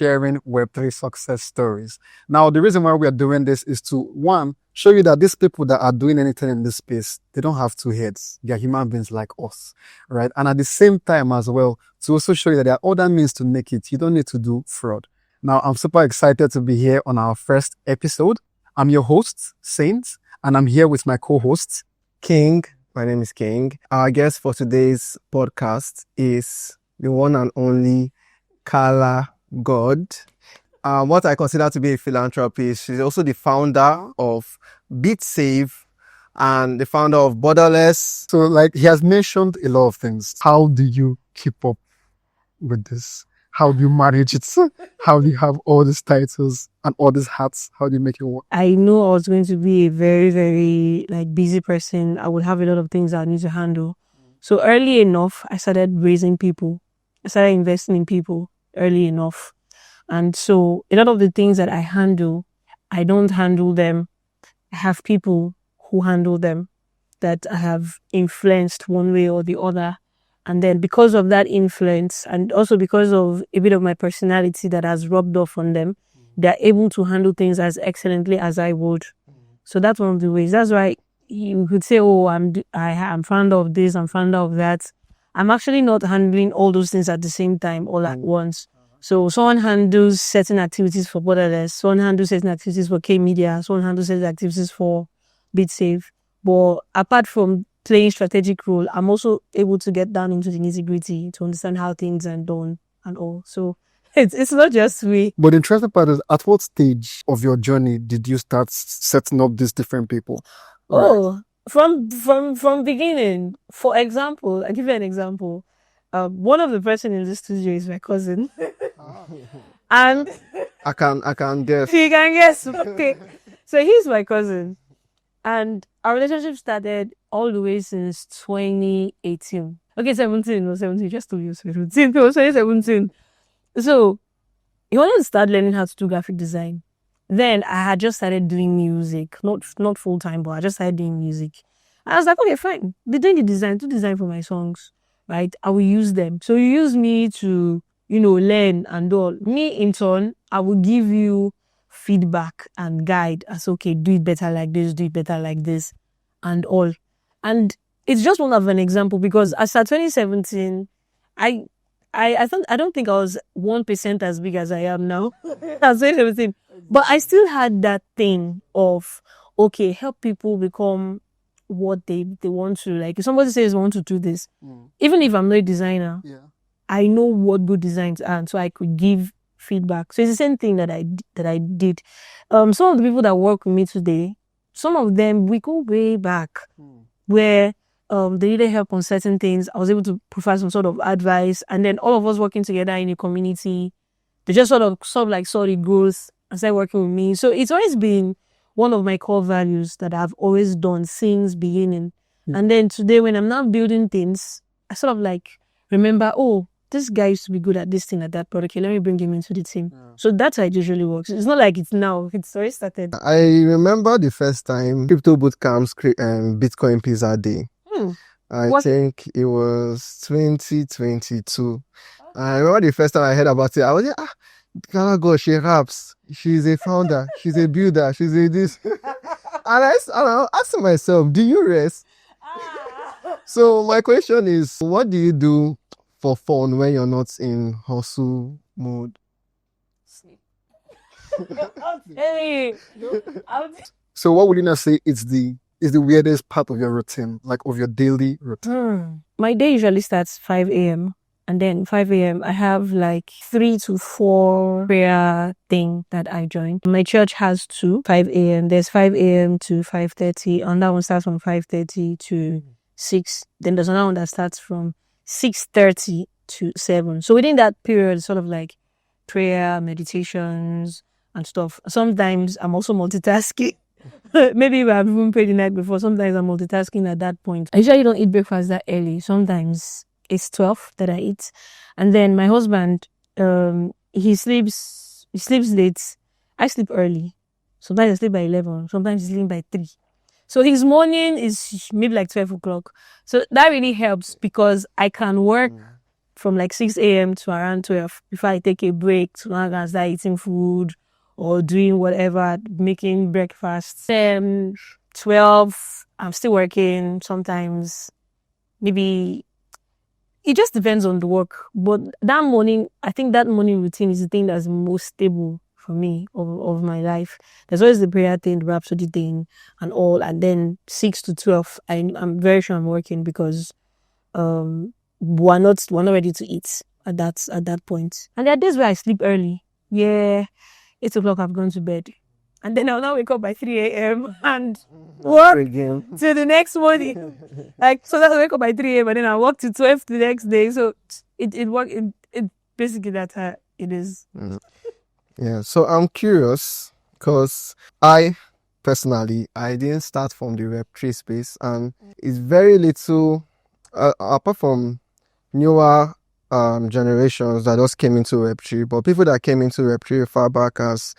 sharing Web3 success stories. Now, the reason why we are doing this is to, one, show you that these people that are doing anything in this space, they don't have two heads. They are human beings like us, right? And at the same time as well, to also show you that there are other means to make it. You don't need to do fraud. Now, I'm super excited to be here on our first episode. I'm your host, Saint, and I'm here with my co-host, King. My name is King. Our guest for today's podcast is the one and only Karla God. What I consider to be a philanthropist. She's also the founder of BitSave and the founder of Borderless. So, like, he has mentioned a lot of things. How do you keep up with this? How do you manage it? How do you have all these titles and all these hats? How do you make it work? I know I was going to be a very, very busy person. I would have a lot of things I need to handle. So early enough, I started raising people. I started investing in people early enough. And so a lot of the things that I handle, I don't handle them. I have people who handle them that I have influenced one way or the other. And then because of that influence and also because of a bit of my personality that has rubbed off on them, they're able to handle things as excellently as I would. So that's one of the ways. That's why you could say, oh, I'm founder of this, I'm founder of that. I'm actually not handling all those things at the same time all at once. So someone handles certain activities for Borderless, someone handles certain activities for K-Media, someone handles certain activities for BitSave. But apart from playing strategic role, I'm also able to get down into the nitty-gritty to understand how things are done and all. So it's not just me. But the interesting part is, at what stage of your journey did you start setting up these different people? Oh, from beginning. For example, I'll give you an example. One of the person in this studio is my cousin. And I can guess. you can guess. Okay. So he's my cousin. And our relationship started all the way since 2018. Okay, 17, just 2 years. 2017. So he wanted to start learning how to do graphic design. Then I had just started doing music, not full time, but I just started doing music. I was like, okay, fine. Be doing the design, do design for my songs, right? I will use them. So you use me to, learn and all. Me in turn, I will give you feedback and guide as okay, do it better like this, do it better like this, and all. And it's just one of an example because as at 2017, I don't think I was 1% as big as I am now. That's 2017. But I still had that thing of, okay, help people become what they want to. Like, if somebody says, I want to do this, even if I'm not a designer, I know what good designs are, and so I could give feedback. So it's the same thing that I did. Some of the people that work with me today, some of them, we go way back where they needed help on certain things. I was able to provide some sort of advice, and then all of us working together in a community, they just sort of saw the growth and started working with me. So it's always been one of my core values that I've always done since beginning. And then today, when I'm now building things, I sort of remember, oh, this guy used to be good at this thing, at that product. Okay, let me bring him into the team. So that's how it usually works. It's not like it's now. It's already started. I remember the first time Crypto Bootcamp's Bitcoin Pizza Day. I think it was 2022. I remember the first time I heard about it. I was like, Karla God, she raps. She's a founder. She's a builder. She's a this. And I asked myself, do you rest? So my question is, what do you do for fun when you're not in hustle mode? Sleep. Hey. So what would you not say is the weirdest part of your routine, like of your daily routine? My day usually starts 5 a.m. And then 5 a.m. I have 3 to 4 prayer thing that I join. My church has 2, 5 a.m. There's 5 a.m. to 5:30. And that one starts from 5:30 to 6. Then there's another one that starts from 6:30 to 7. So within that period, it's sort of prayer, meditations, and stuff. Sometimes I'm also multitasking. Maybe if I've even prayed the night before, sometimes I'm multitasking at that point. I usually don't eat breakfast that early. Sometimes it's 12 that I eat. And then my husband, he sleeps late. I sleep early. Sometimes I sleep by 11. Sometimes he's sleeping by 3. So his morning is maybe 12 o'clock. So that really helps because I can work from like 6 a.m. to around 12 before I take a break to now go and start eating food or doing whatever, making breakfast. 12, I'm still working sometimes. Maybe it just depends on the work. But that morning, I think that morning routine is the thing that's most stable for me of my life. There's always the prayer thing, the rhapsody thing and all. And then 6 to 12, I'm very sure I'm working because we're not ready to eat at that point. And there are days where I sleep early. Yeah, 8 o'clock I've gone to bed. And then I'll now wake up by 3 a.m. and work Again. till the next morning. Like, so that I wake up by 3 a.m. and then I work till 12 the next day. So it basically that's how it is. Yeah, so I'm curious because I personally, I didn't start from the Web3 space, and it's very little, apart from newer generations that just came into Web3, but people that came into Web3 far back as,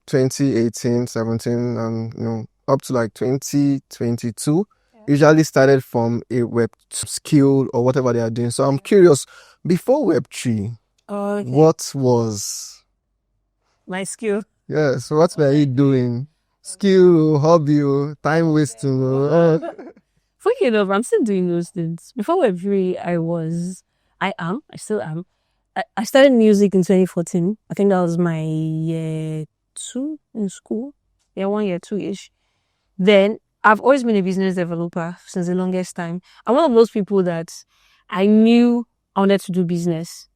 2018, 17, and, up to like 2022, usually started from a Web skill or whatever they are doing. So I'm curious, before Web3, what was my skill? Yeah, so what were you doing? Skill, hobby, time wasting. Funny enough, I'm still doing those things. Before Web3, I still am. I started music in 2014. I think that was my year 2 in school. Yeah, 1 year 2-ish. Then I've always been a business developer since the longest time. I'm one of those people that I knew I wanted to do business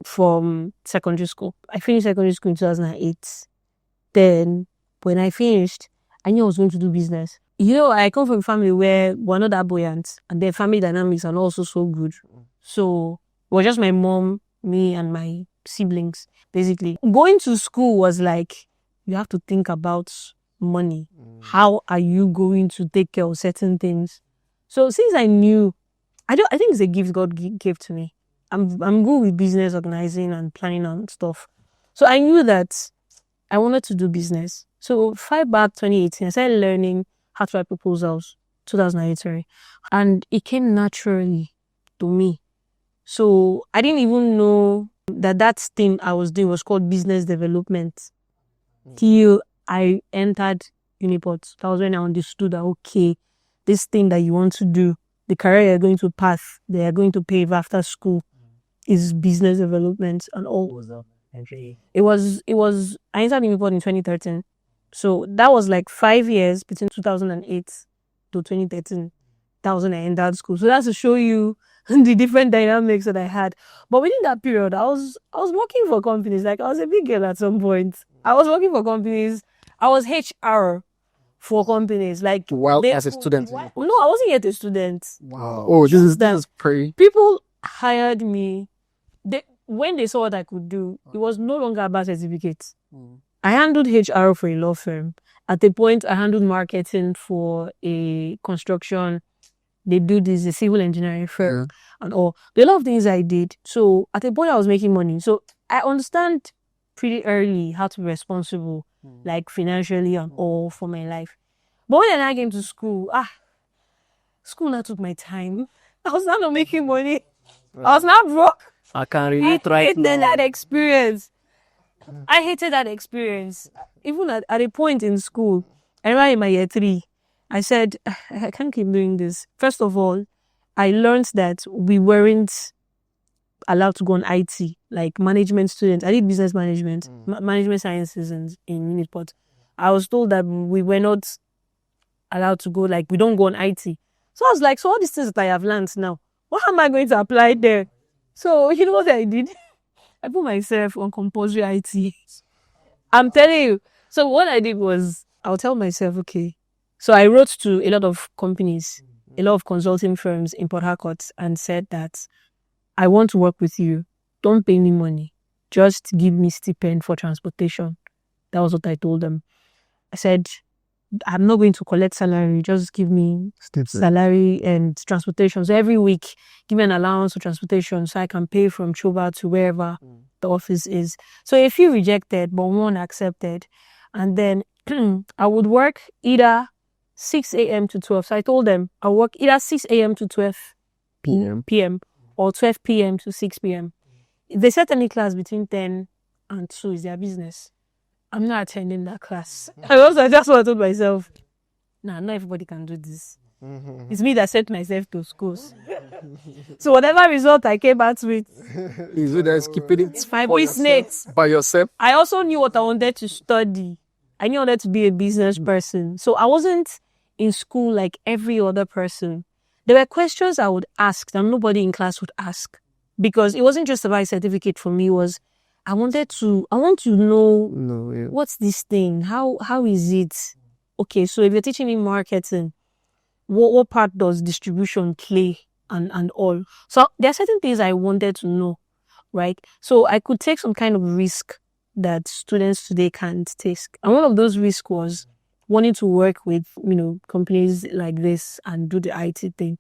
from secondary school. I finished secondary school in 2008. Then when I finished, I knew I was going to do business. I come from a family where we're not that buoyant, and their family dynamics are also so good. So it was just my mom, me, and my siblings, basically. Going to school was like, you have to think about money. How are you going to take care of certain things? So since I knew, I think it's a gift God gave to me. I'm good with business organizing and planning and stuff. So I knew that I wanted to do business. So far back 2018, I started learning how to write proposals, 2008, sorry. And it came naturally to me. So I didn't even know that thing I was doing was called business development. Till I entered Uniport. That was when I understood that, okay, this thing that you want to do, the career you're going to path, they are going to pave after school, is business development and all. It was I entered Uniport in 2013. So that was like 5 years between 2008 to 2013. That was when I entered school. So that's to show you the different dynamics that I had. But within that period, I was working for companies. Like, I was a big girl at some point. I was working for companies. I was HR for companies. Like, While as a student. No, I wasn't yet a student. Wow. Oh, this is pretty. People hired me. When they saw what I could do, it was no longer about certificates. I handled HR for a law firm. At a point, I handled marketing for a construction. They do this, a civil engineering firm and all. There are a lot of things I did. So at a point, I was making money. So I understand pretty early how to be responsible, like financially and all for my life. But when I came to school, school now took my time. I was not making money. I was not broke. I can relate right now. That experience. I hated that experience. Even at a point in school, I remember in my year 3, I said, I can't keep doing this. First of all, I learned that we weren't allowed to go on IT, like management students. I did business management, management sciences in Uniport. I was told that we were not allowed to go, like, we don't go on IT. So I was like, so all these things that I have learned now, what am I going to apply there? So you know what I did? I put myself on compulsory IT. I'm telling you. So what I did was, I'll tell myself, okay. So I wrote to a lot of companies, a lot of consulting firms in Port Harcourt, and said that I want to work with you. Don't pay me money. Just give me stipend for transportation. That was what I told them. I said, I'm not going to collect salary. Just give me salary and transportation. So every week, give me an allowance for transportation so I can pay from Choba to wherever the office is. So a few rejected, but one accepted. And then I would work either 6 a.m. to 12. So I told them I'll work either 6 a.m. to 12 p.m. or 12 p.m. to 6 p.m. If they set any class between 10 and 2 is their business. I'm not attending that class. That's what I told myself. Nah, not everybody can do this. It's me that sent myself to schools. So whatever result I came out with, Is it that's keeping it it's my for business. by yourself? I also knew what I wanted to study. I knew I wanted to be a business person. So I wasn't in school like every other person. There were questions I would ask that nobody in class would ask. Because it wasn't just about a certificate for me, it was I want to know what's this thing? How is it? Okay, so if you're teaching me marketing, what part does distribution play and all? So there are certain things I wanted to know, right? So I could take some kind of risk that students today can't take. And one of those risks was wanting to work with, companies like this and do the IT thing.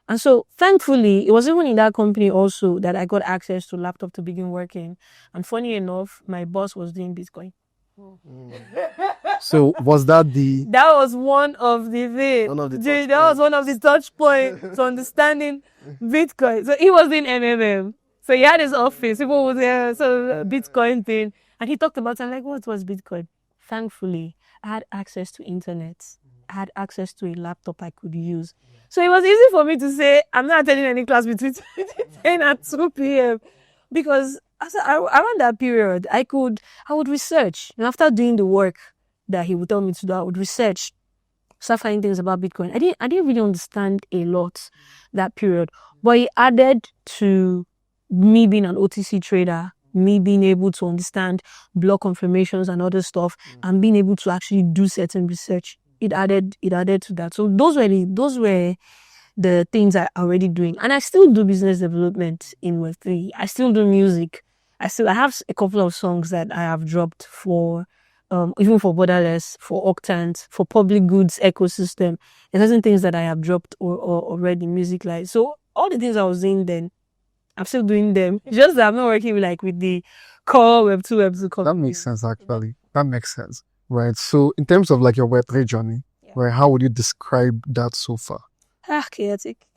And so thankfully, it was even in that company also that I got access to laptop to begin working. And funny enough, my boss was doing Bitcoin. So was that the That was one of the things. That was one of the touch points to understanding Bitcoin. So he was in MMM. So he had his office. People were there. So Bitcoin thing. And he talked about it. I'm like, what was Bitcoin? Thankfully, I had access to internet. I had access to a laptop I could use. So it was easy for me to say, I'm not attending any class between 10 and 2 p.m. Because around that period, I would research. And after doing the work that he would tell me to do, I would research, start finding things about Bitcoin. I didn't really understand a lot that period. But it added to me being an OTC trader, me being able to understand block confirmations and other stuff, and being able to actually do certain research. It added to that. So those were the things I'm already doing. And I still do business development in Web3. I still do music. I have a couple of songs that I have dropped for, even for Borderless, for Octant, for public goods ecosystem. There's certain things that I have dropped or already music-like. So all the things I was doing then, I'm still doing them. Just that I'm not working with the core Web2 That makes sense, actually. That makes sense. Right. So in terms of like your Web3 journey, right, how would you describe that so far? Chaotic.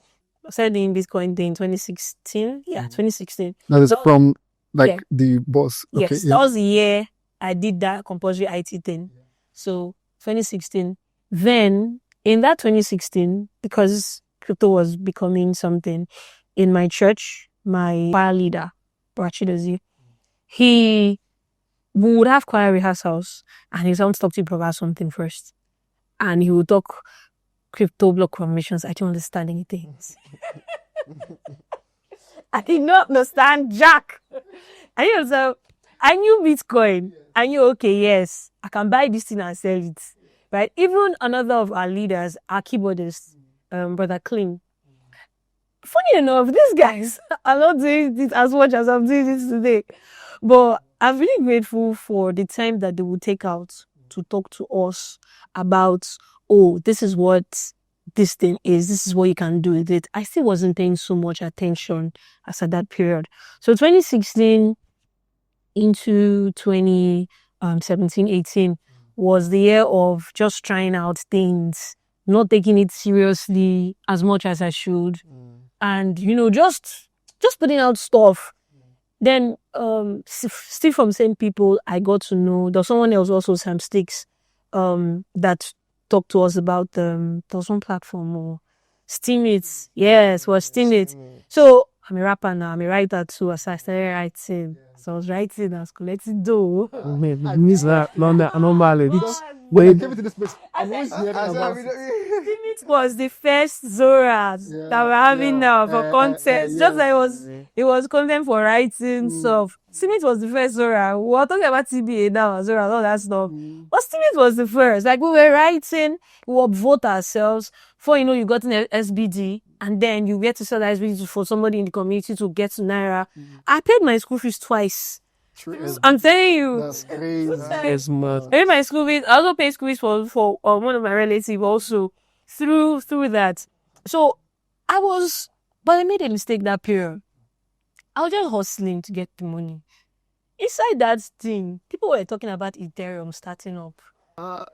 I started doing Bitcoin in 2016. Yeah, 2016. That is from the boss. Okay, yes, that was the year I did that compulsory IT thing. So 2016. Then in that 2016, because crypto was becoming something, in my church, my choir leader, Brachidozi, we would have choir rehearsals and he would talk to you about something first. And he would talk crypto block confirmations. I don't understand anything. I did not understand Jack. I knew Bitcoin. I knew, okay, yes, I can buy this thing and sell it. Right? Even another of our leaders, our keyboardist, Brother Clean. Funny enough, these guys are not doing this as much as I'm doing this today. But I'm really grateful for the time that they would take out to talk to us about, this is what this thing is. This is what you can do with it. I still wasn't paying so much attention as at that period. So 2016 into 2017, 18 was the year of just trying out things, not taking it seriously as much as I should. And, just putting out stuff. Then, still from same people, I got to know, there was someone else also, Sam Sticks, that talked to us about, there was one platform, or Steemit. Yes, was Steemit. So, I'm a rapper now, I'm a writer too, as I started writing. So I was writing, I was collecting dough. Steemit was the first Zora that we're having now for content. Just like it was content for writing stuff. Steemit was the first Zora. We were talking about TBA now, Zora, all that stuff. But Steemit was the first. Like we were writing, we would vote ourselves. Before you know, you got an SBD, and then you get to sell that SBD for somebody in the community to get to Naira. I paid my school fees twice. I'm telling you. That's crazy. I paid my school fees. I also paid school fees for one of my relatives also through that. So but I made a mistake that period. I was just hustling to get the money. Inside that thing, people were talking about Ethereum starting up.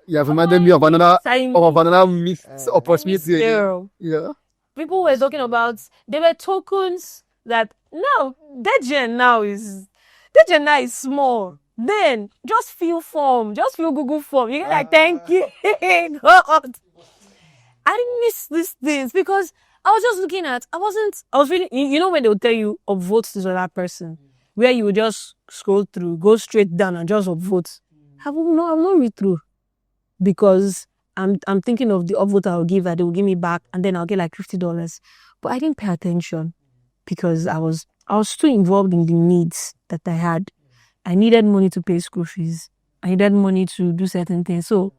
You have reminded me of another missed opportunity. Ethereum. Yeah. People were talking about, there were tokens that now Dejen now is small. Then just fill form, just fill Google form. You get like, thank you, God. I didn't miss these things because I was just looking at. I was really, when they'll tell you upvote this other person, where you would just scroll through, go straight down and just upvote. I'm not read through because I'm thinking of the upvote I'll give that they will give me back, and then I'll get like $50. But I didn't pay attention because I was too involved in the needs that I had. I needed money to pay school fees. I needed money to do certain things. So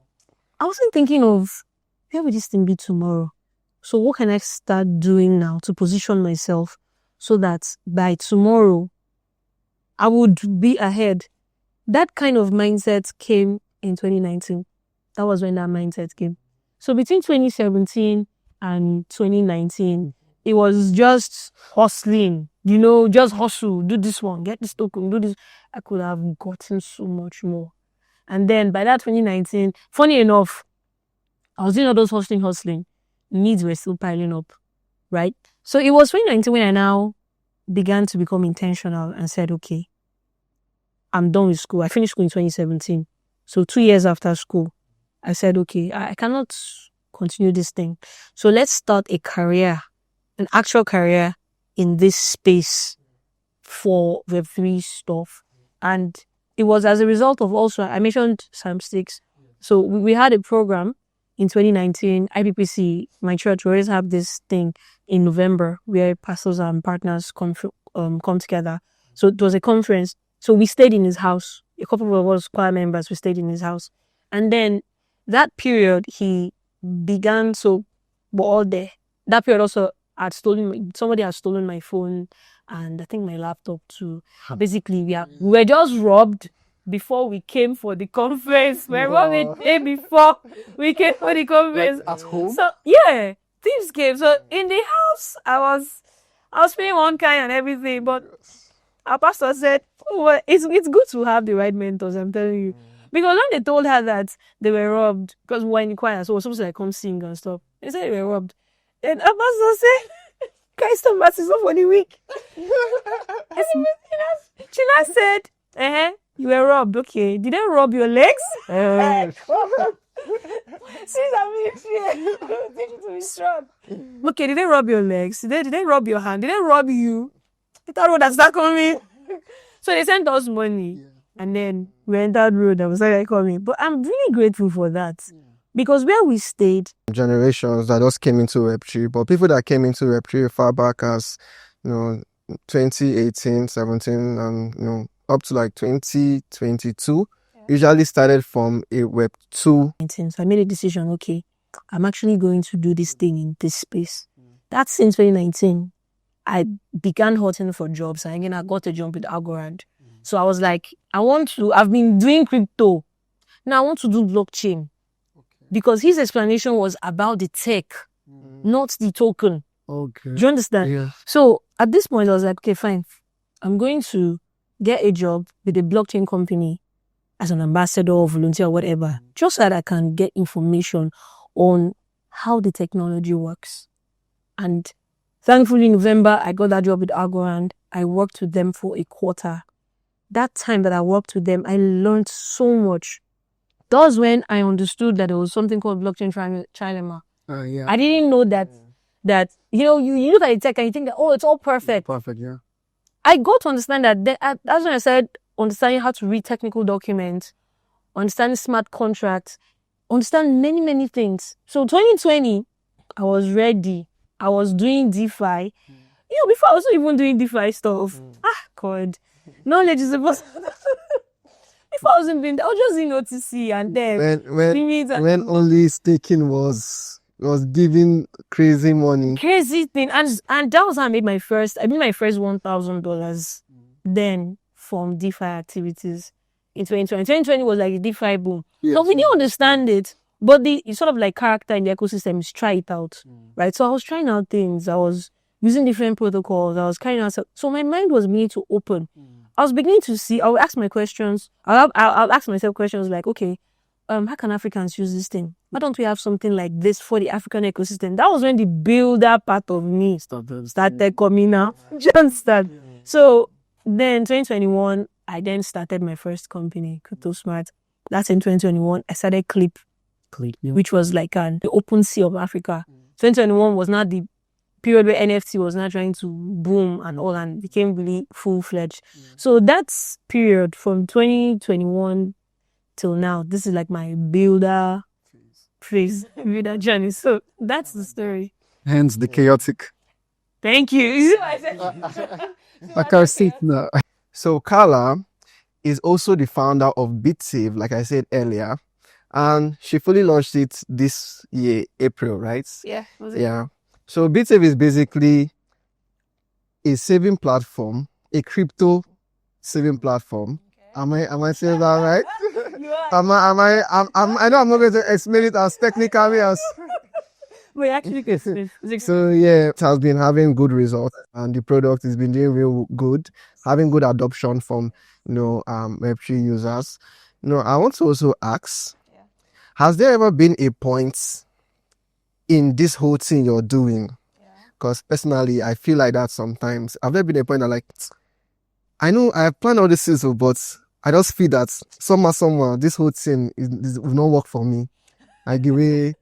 I wasn't thinking of where will this thing be tomorrow? So what can I start doing now to position myself so that by tomorrow I would be ahead? That kind of mindset came in 2019. That was when that mindset came. So between 2017 and 2019, it was just hustling, just hustle, do this one, get this token, do this. I could have gotten so much more. And then by that 2019, funny enough, I was doing all those hustling. Needs were still piling up, right? So it was 2019 when I now began to become intentional and said, okay, I'm done with school. I finished school in 2017. So 2 years after school, I said, okay, I cannot continue this thing. So let's start a career, an actual career in this space for Web3 stuff. And it was as a result of also, I mentioned Psalm 6. So we had a program in 2019, IPPC, my church, we always have this thing in November where pastors and partners come together. So it was a conference. So we stayed in his house. A couple of us choir members, we stayed in his house. And then that period, he began, so we're all there. That period also somebody had stolen my phone and I think my laptop too. Basically, we were just robbed before we came for the conference. We were robbed a day before we came for the conference. Like at home? So, yeah, thieves came. So, in the house, I was paying one kind and everything, but our pastor said, well, it's good to have the right mentors, I'm telling you. Because when they told her that they were robbed, because we were in the choir, so we're supposed to like come sing and stuff. They said they were robbed. And our pastor said, Christ of mercy, so for the week. She said, you were robbed, okay. Did they rob your legs? Since I'm in fear, teach you to be strong. Okay, did they rob your legs? Did they rob your hand? Did they rob you? They thought that start coming. So they sent us money. And then we entered road and we started coming. But I'm really grateful for that. Because where we stayed, generations that just came into Web3, but people that came into Web3 far back as 2018, 17, and up to like 2022, usually started from a Web2. So I made a decision, okay, I'm actually going to do this thing in this space. That's since 2019. I began hunting for jobs and again I got a job with Algorand. So I was like, I've been doing crypto. Now I want to do blockchain. Because his explanation was about the tech, not the token. Okay. Do you understand? Yeah. So at this point, I was like, okay, fine. I'm going to get a job with a blockchain company as an ambassador or volunteer or whatever, just so that I can get information on how the technology works. And thankfully, in November, I got that job with Algorand. I worked with them for a quarter. That time that I worked with them, I learned so much. That was when I understood that there was something called blockchain trilemma. Yeah. I didn't know that you look at the tech and you think that, oh, it's all perfect. Perfect, yeah. I got to understand that. That's when I started understanding how to read technical documents, understanding smart contracts, understand many, many things. So 2020, I was ready. I was doing DeFi. Before I was not even doing DeFi stuff. God. Knowledge is about... If I wasn't doing that, I was just doing OTC and then when only staking was giving crazy money. Crazy thing. And that was how I made my first $1,000 then from DeFi activities in 2020. 2020 was like a DeFi boom. Yes. So we didn't understand it, but the sort of like character in the ecosystem is try it out. Right? So I was trying out things. I was using different protocols. I was carrying out. So my mind was beginning to open. I was beginning to see, I would ask my questions. I'll ask myself questions like, okay, how can Africans use this thing? why don't we have something like this for the African ecosystem? That was when the builder part of me started coming out. Just that. So then 2021, I then started my first company, Crypto Smart. That's in 2021. I started Clip, which was like the open sea of Africa. 2021 was not the period where NFT was not trying to boom and all, and became really full-fledged. So that's period from 2021 till now. This is like my builder phase, builder journey. So that's the story. Hence the chaotic. Thank you. I can see it now. So Karla is also the founder of BitSave, like I said earlier, and she fully launched it this year, April, right? Yeah. Yeah. So BitSave is basically a saving platform, a crypto saving platform. Okay. Am I saying that right? I know I'm not going to explain it as technically as. Wait, actually, so yeah, it has been having good results, and the product has been doing real good, having good adoption from Web3 users. I want to also ask, has there ever been a point in this whole thing you're doing? Because personally, I feel like that sometimes. Have there been a point that I know I have planned all this things, but I just feel that somewhere, this whole thing will not work for me, like the way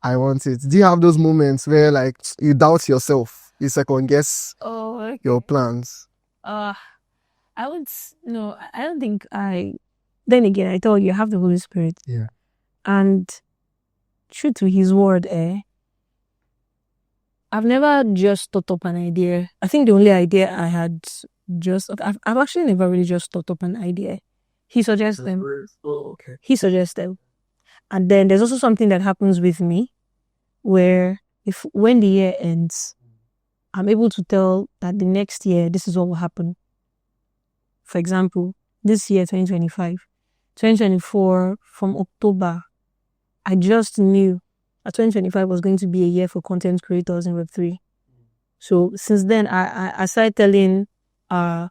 I want it. Do you have those moments where you doubt yourself, you second guess your plans? I don't think then again, I told you, I have the Holy Spirit. Yeah. And true to his word, I've never just thought up an idea. I think the only idea I had I've actually never really just thought up an idea. He suggests them. Oh, okay. He suggests them. And then there's also something that happens with me where when the year ends, I'm able to tell that the next year, this is what will happen. For example, this year, 2025, 2024, from October, I just knew that 2025 was going to be a year for content creators in Web3. So since then, I started telling our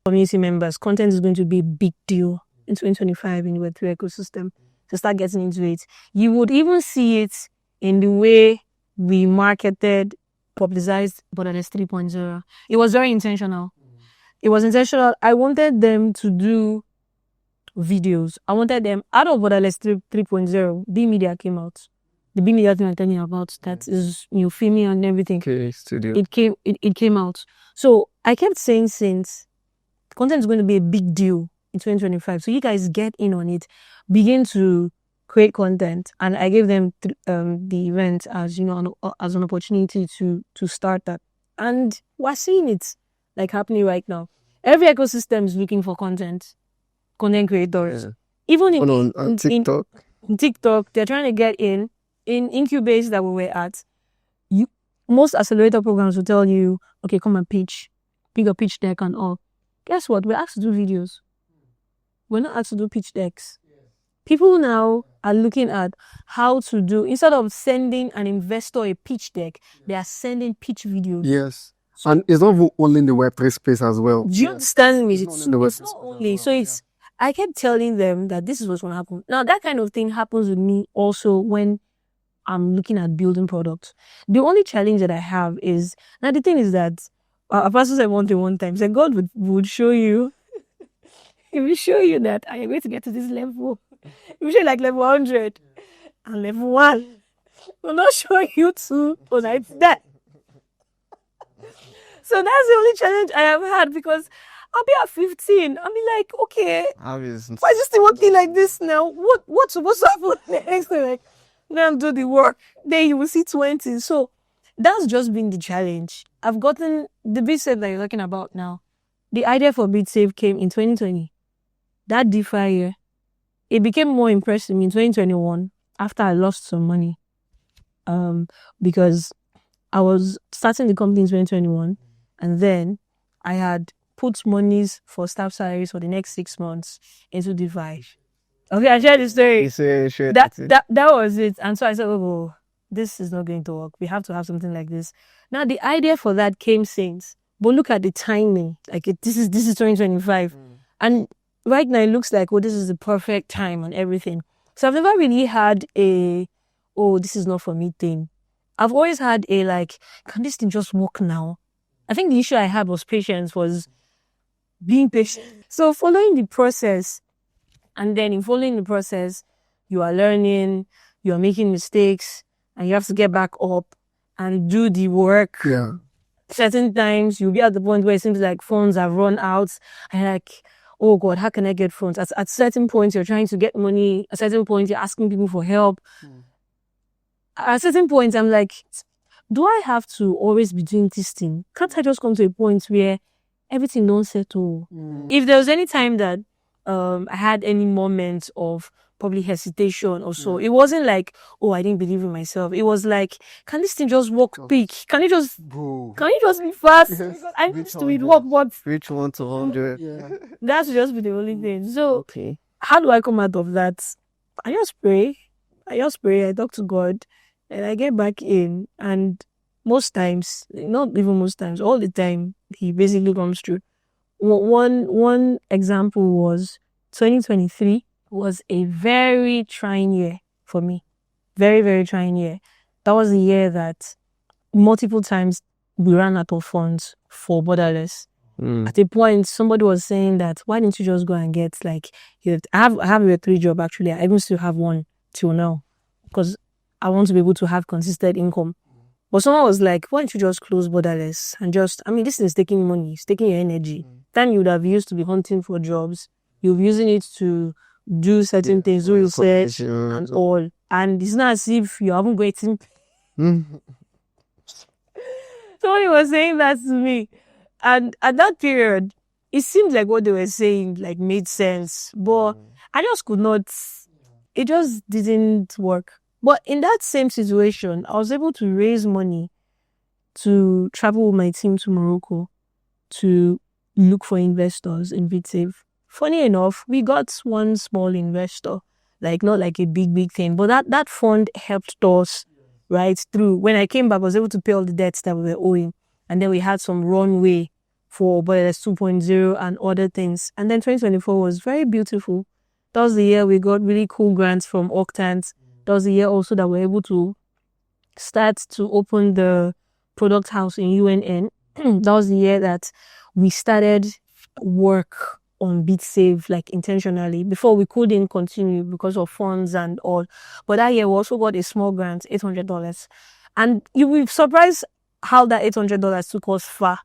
community members, content is going to be a big deal in 2025 in the Web3 ecosystem. To start getting into it. You would even see it in the way we marketed, publicized Borderless 3.0. It was very intentional. It was intentional. I wanted them to do videos. I wanted them out of Borderless 3.0. B Media came out. The B Media thing I'm telling you about, that is filming and everything. Okay, studio. It came out. So I kept saying since content is going to be a big deal in 2025. So you guys get in on it, begin to create content, and I gave them the event as as an opportunity to start that. And we're seeing it happening right now. Every ecosystem is looking for content creators. Yeah. Even on TikTok. In TikTok, they're trying to get in incubates that we were at. Most accelerator programs will tell you, okay, come and pitch, pick a pitch deck and all. Guess what? We're asked to do videos. We're not asked to do pitch decks. People now are looking at how to do, instead of sending an investor a pitch deck, they are sending pitch videos. Yes. So, and it's not only in the Web3 space as well. Do you understand me? It's not only. So I kept telling them that this is what's going to happen. Now, that kind of thing happens with me also when I'm looking at building products. The only challenge that I have is, now the thing is that, a pastor said one time, said God would show you, he will show you that I am going to get to this level. He will show you level 100 and level 1. Will not show you 2 when it's that. So that's the only challenge I have had, because I'll be at 15. I'll be like, okay, why is this thing working like this now? What's supposed to happen next? Then do the work. Then you will see 20. So that's just been the challenge. I've gotten the BitSave that you're talking about now. The idea for BitSave came in 2020. That DeFi year, it became more impressive in 2021 after I lost some money. Because I was starting the company in 2021, and then I had put monies for staff salaries for the next 6 months into DeFi. Okay, I shared the story. That was it. And so I said, oh, this is not going to work. We have to have something like this. Now, the idea for that came since, but look at the timing. This is 2025. And right now, it looks like, this is the perfect time and everything. So I've never really had a oh, this is not for me thing. I've always had a like, can this thing just work now? I think the issue I had was patience, was being patient. So following the process, and then in following the process, you are learning, you are making mistakes, and you have to get back up and do the work. Yeah. Certain times you'll be at the point where it seems like funds have run out, and you're like, oh God, how can I get funds? At certain points, you're trying to get money. At certain points, you're asking people for help. At certain points, I'm like, do I have to always be doing this thing? Can't I just come to a point where everything don't settle? If there was any time that I had any moment of probably hesitation or so, it wasn't like, oh, I didn't believe in myself. It was like, can this thing just work big? Can it just be fast? Yes. Because I need to it work, but Which one to 100? Yeah. that should just be the only thing. So Okay. how do I come out of that? I just pray. I talk to God, and I get back in. And most times, not even most times, all the time, He basically comes through. One example was 2023 was a very trying year for me. Very, very trying year. That was the year that multiple times we ran out of funds for Borderless. At a point, somebody was saying that, why didn't you just go and get like, I have a Web3 job actually. I even still have one till now because I want to be able to have consistent income. But someone was like, why don't you just close Borderless and just, I mean, this is taking money, it's taking your energy. Time you would have used to be hunting for jobs, you'll be using it to do certain things, do research and all. And it's not as if you haven't waiting. Somebody was saying that to me. And at that period, it seemed like what they were saying like made sense. But I just could not, it just didn't work. But in that same situation, I was able to raise money to travel with my team to Morocco to look for investors in BitSave. Funny enough, we got one small investor, like not like a big thing, but that fund helped us right through. When I came back, I was able to pay all the debts that we were owing. And then we had some runway for Borderless 2.0 and other things. And then 2024 was very beautiful. That was the year we got really cool grants from Octant. That was the year also that we were able to start to open the product house in UNN. That was the year that we started work on BitSave like intentionally. Before we couldn't continue because of funds and all. But that year we also got a small grant, $800. And you will be surprised how that $800 took us far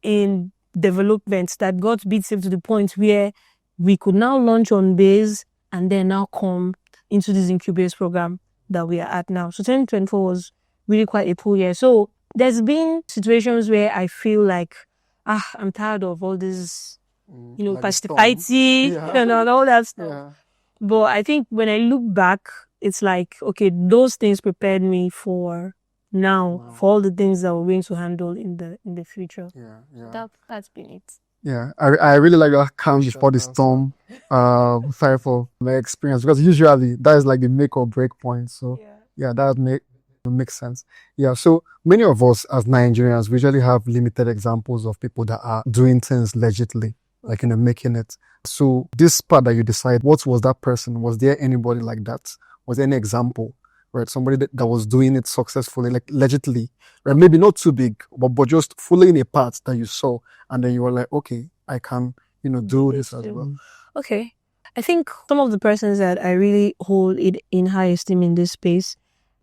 in development that got BitSave to the point where we could now launch on base and then now come into this incubate program that we are at now. So 2024 was really quite a cool year. So there's been situations where I feel like, I'm tired of all this, Like fighty, and all that stuff. Yeah. But I think when I look back, it's like, okay, those things prepared me for now, for all the things that we're going to handle in the future. That's been it. Yeah, I really like that calm before the storm fire for my experience, because usually that is like the make or break point. So yeah, that makes sense. Yeah, so many of us as Nigerians, we usually have limited examples of people that are doing things legitimately, like making it. So this part that you decide, what was that person? Was there anybody like that? Was there any example? Right, somebody that was doing it successfully, like legitimately, right? Maybe not too big, but just following a path that you saw, and then you were like, okay, I can, do this as well. Okay, I think some of the persons that I really hold it in high esteem in this space,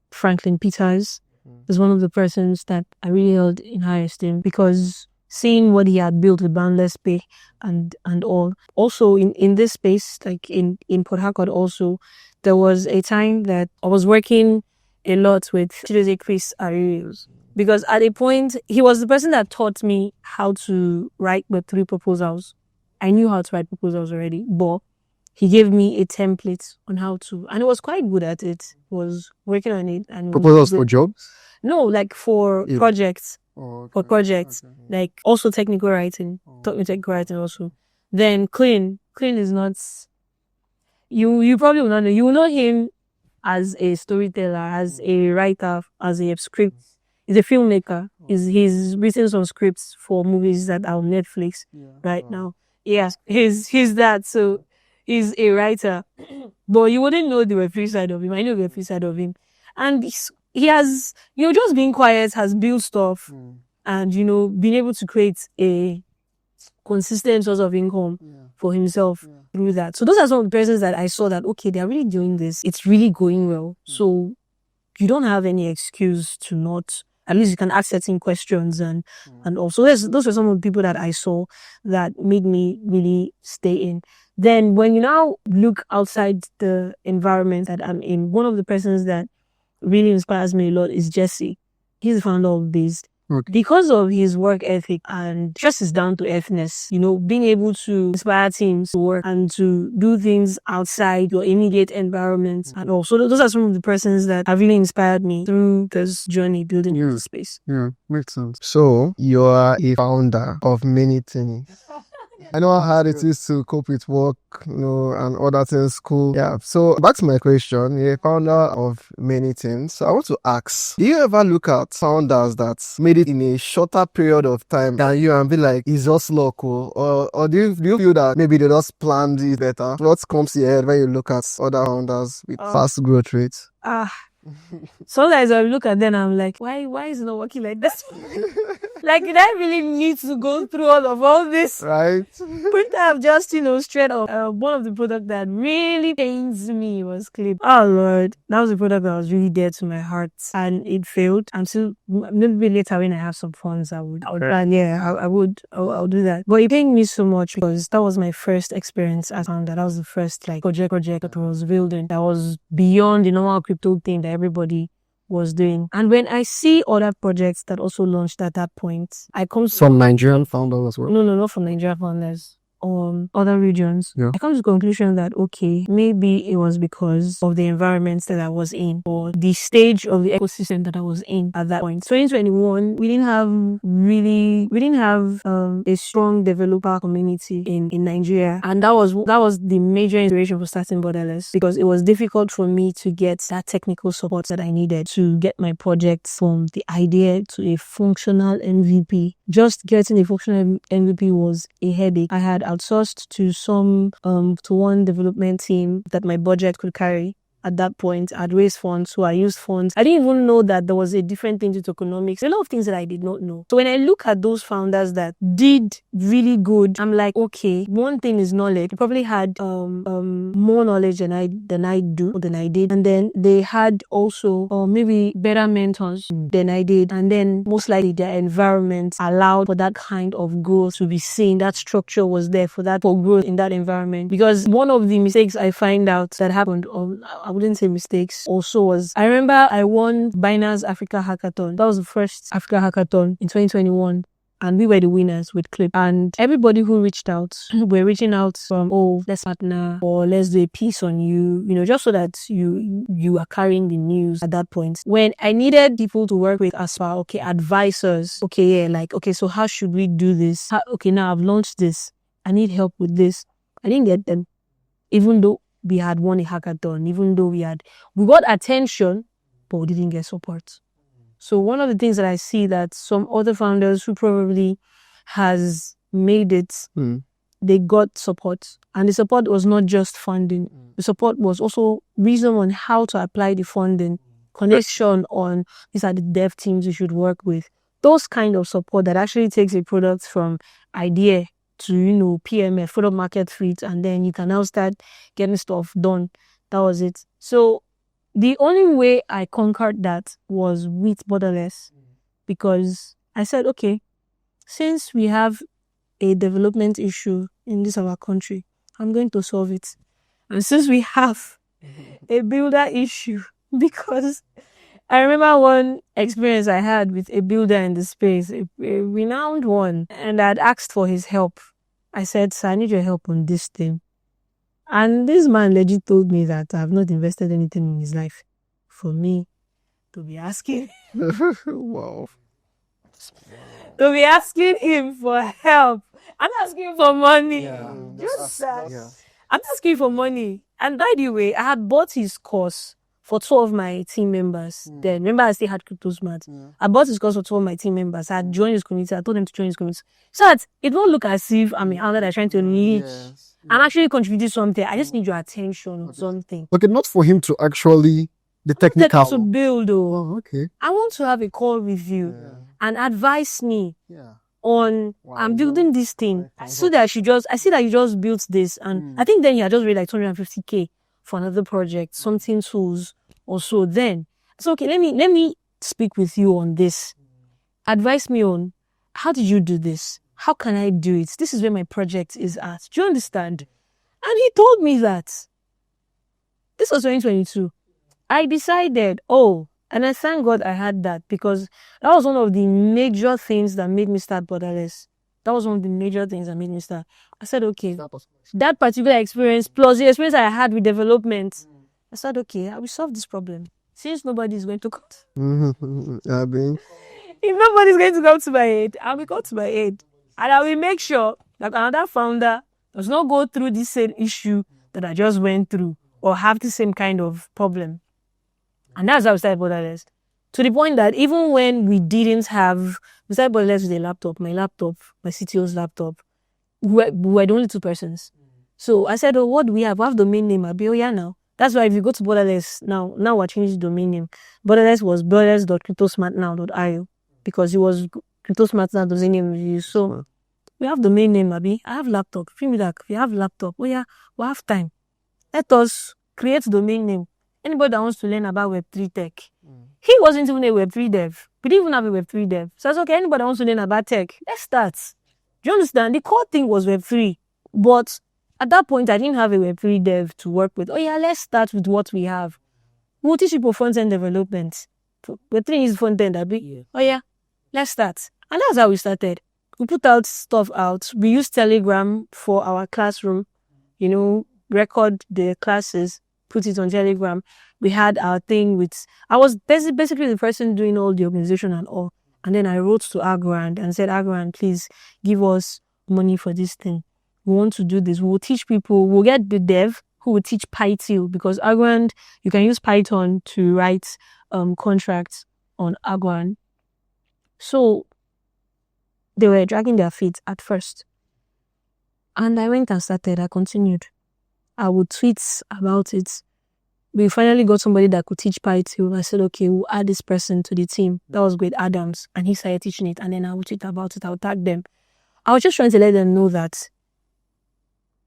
Franklin Peters is one of the persons that I really held in high esteem because seeing what he had built with Boundless Pay and all. Also in this space, like in Port Harcourt also, there was a time that I was working a lot with Chidozie Chris Arius because at a point, he was the person that taught me how to write Web3 proposals. I knew how to write proposals already, but he gave me a template on how to, and he was quite good at it. He was working on it. And proposals for jobs? No, like for projects. Oh, okay. For projects, like also technical writing, taught me technical writing also. Then Clean is not, you probably will not know. You will know him as a storyteller, as a writer, as a script. He's a filmmaker. He's written some scripts for movies that are on Netflix now. Yeah, he's that. So he's a writer, but you wouldn't know the Web3 side of him. I know the Web3 side of him. And he has, just being quiet has built stuff and, being able to create a consistent source of income for himself through that. So those are some of the persons that I saw that, okay, they're really doing this. It's really going well. So you don't have any excuse to not, at least you can ask certain questions and also those were some of the people that I saw that made me really stay in. Then when you now look outside the environment that I'm in, one of the persons that really inspires me a lot is Jesse. He's the founder of Based. Okay. Because of his work ethic and just his down to earthness, being able to inspire teams to work and to do things outside your immediate environment. And also those are some of the persons that have really inspired me through this journey building this space. Yeah, makes sense. So you are a founder of many things. I know how hard it is to cope with work, and other things, school. Yeah. So back to my question, you're a founder of many things. So I want to ask, do you ever look at founders that made it in a shorter period of time than you and be like, it's just local? Or do you feel that maybe they just planned it better? What comes to your head when you look at other founders with fast growth rates? Sometimes I look at them and I'm like, why is it not working like this? Like, did I really need to go through all this? Right. But I've just, straight up, one of the products that really pains me was Clip. Oh Lord, that was a product that was really dear to my heart and it failed. I'm still, maybe later when I have some funds, I would do that. But it pained me so much because that was my first experience as founder. That was the first project that was building that was beyond the normal crypto thing that everybody was doing. And when I see other projects that also launched at that point, I come from Nigerian founders as well. No, not from Nigerian founders. Other regions. Yeah. I come to the conclusion that okay, maybe it was because of the environments that I was in or the stage of the ecosystem that I was in at that point. 2021, we didn't have a strong developer community in Nigeria, and that was the major inspiration for starting Borderless, because it was difficult for me to get that technical support that I needed to get my project from the idea to a functional MVP. Just getting a functional MVP was a headache. I had outsourced to one development team that my budget could carry. At that point, I'd raised funds, so I used funds. I didn't even know that there was a different thing to tokenomics. A lot of things that I did not know. So when I look at those founders that did really good, I'm like, okay, one thing is knowledge. They probably had more knowledge than I did, and then they had also maybe better mentors than I did, and then most likely their environment allowed for that kind of growth to be seen. That structure was there for growth in that environment. Because one of the mistakes I find out that happened, I wouldn't say mistakes, also was, I remember I won Binance Africa Hackathon. That was the first Africa Hackathon in 2021. And we were the winners with Clip. And everybody who reached out, were reaching out from, let's partner or let's do a piece on you, just so that you are carrying the news at that point. When I needed people to work with as far, advisors, so how should we do this? Now I've launched this. I need help with this. I didn't get them. Even though we had won a hackathon, even though we got attention, but we didn't get support. So one of the things that I see that some other founders who probably has made it, they got support. And the support was not just funding. The support was also reason on how to apply the funding, connection on these are the dev teams you should work with. Those kind of support that actually takes a product from idea to, PMF, product market fit, and then you can now start getting stuff done. That was it. So the only way I conquered that was with Borderless, because I said, okay, since we have a development issue in this our country, I'm going to solve it. And since we have a builder issue, because I remember one experience I had with a builder in the space, a renowned one, and I'd asked for his help. I said, sir, I need your help on this thing. And this man legit told me that I have not invested anything in his life for me to be asking. Wow. To be asking him for help. I'm asking for money. Yeah. I'm asking for money. And by the way, I had bought his course for 2 of my team members. Then remember, I still had Crypto Smart. I bought his course for 2 of my team members. I had joined his community. I told them to join his community. So that it won't look as if I'm an outlet that's trying to leech. I'm actually contributing something. I just need your attention on something. Okay, not for him to actually The Take technical. to build. Oh, okay. I want to have a call with you and advise me Yeah. on I'm building this thing. So that I see that you just built this, and I think then you had just read like 250K for another project, something tools or so. Then so okay, let me speak with you on this. Advise me on how did you do this? How can I do it? This is where my project is at. Do you understand? And he told me that. This was 2022. I decided, and I thank God I had that, because that was one of the major things that made me start Borderless. That was one of the major things that made me start. I said, okay, that particular experience plus the experience I had with development, I said, okay, I will solve this problem. Since nobody is going to come. If nobody's going to come to my aid, I will go to my aid. And I will make sure that another founder does not go through the same issue that I just went through or have the same kind of problem. And that's how we started Borderless. To the point that even when we started Borderless with a laptop, my CTO's laptop, we were the only two persons. So I said, what do we have? We have domain name. I'll be, now. That's why if you go to Borderless, now we're changing the domain name. Borderless was borderless.cryptosmartnow.io because it was CryptoSmartNow domain name we use. So we have domain name, Abi. I have laptop. If you have laptop, we have time. Let us create domain name. Anybody that wants to learn about Web3 tech. He wasn't even a Web3 dev. We didn't even have a Web3 dev. So I said, okay, anybody that wants to learn about tech, let's start. Do you understand? The core thing was Web3. But at that point, I didn't have a Web3 dev to work with. Let's start with what we have. We'll teach people front-end development. Web3 is front-end, Abi. Let's start. And that's how we started. We put out stuff out. We used Telegram for our classroom. Record the classes, put it on Telegram. We had our thing I was basically the person doing all the organization and all. And then I wrote to Agrand and said, Agrand, please give us money for this thing. We want to do this. We'll teach people. We'll get the dev who will teach Python, because Agrand, you can use Python to write contracts on Agrand. So they were dragging their feet at first. And I went and started. I continued. I would tweet about it. We finally got somebody that could teach Python. I said, okay, we'll add this person to the team. That was Great Adams. And he started teaching it. And then I would tweet about it. I would tag them. I was just trying to let them know that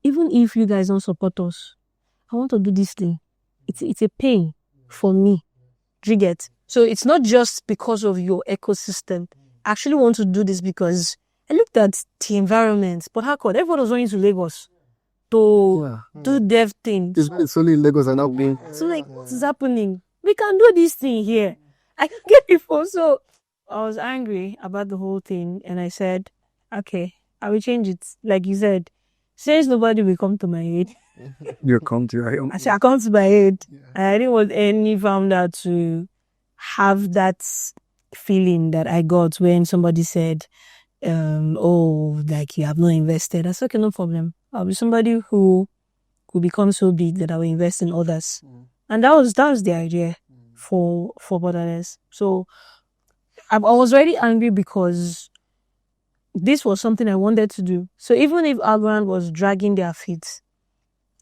even if you guys don't support us, I want to do this thing. It's a pain for me. Do you get? So it's not just because of your ecosystem. I actually want to do this because I looked at the environment. But how could everyone was going to Lagos to do dev things? It's only in Lagos and not being. So what is happening? We can do this thing here. I can get before. So I was angry about the whole thing, and I said, okay, I will change it. Like you said, since nobody will come to my aid. You come to your own. I said, I come to my aid. I didn't want any founder to have that feeling that I got when somebody said, like you have not invested. I said, okay, no problem. I'll be somebody who could become so big that I will invest in others. And that was the idea for Borderless. So I was very angry because this was something I wanted to do. So even if Algorand was dragging their feet,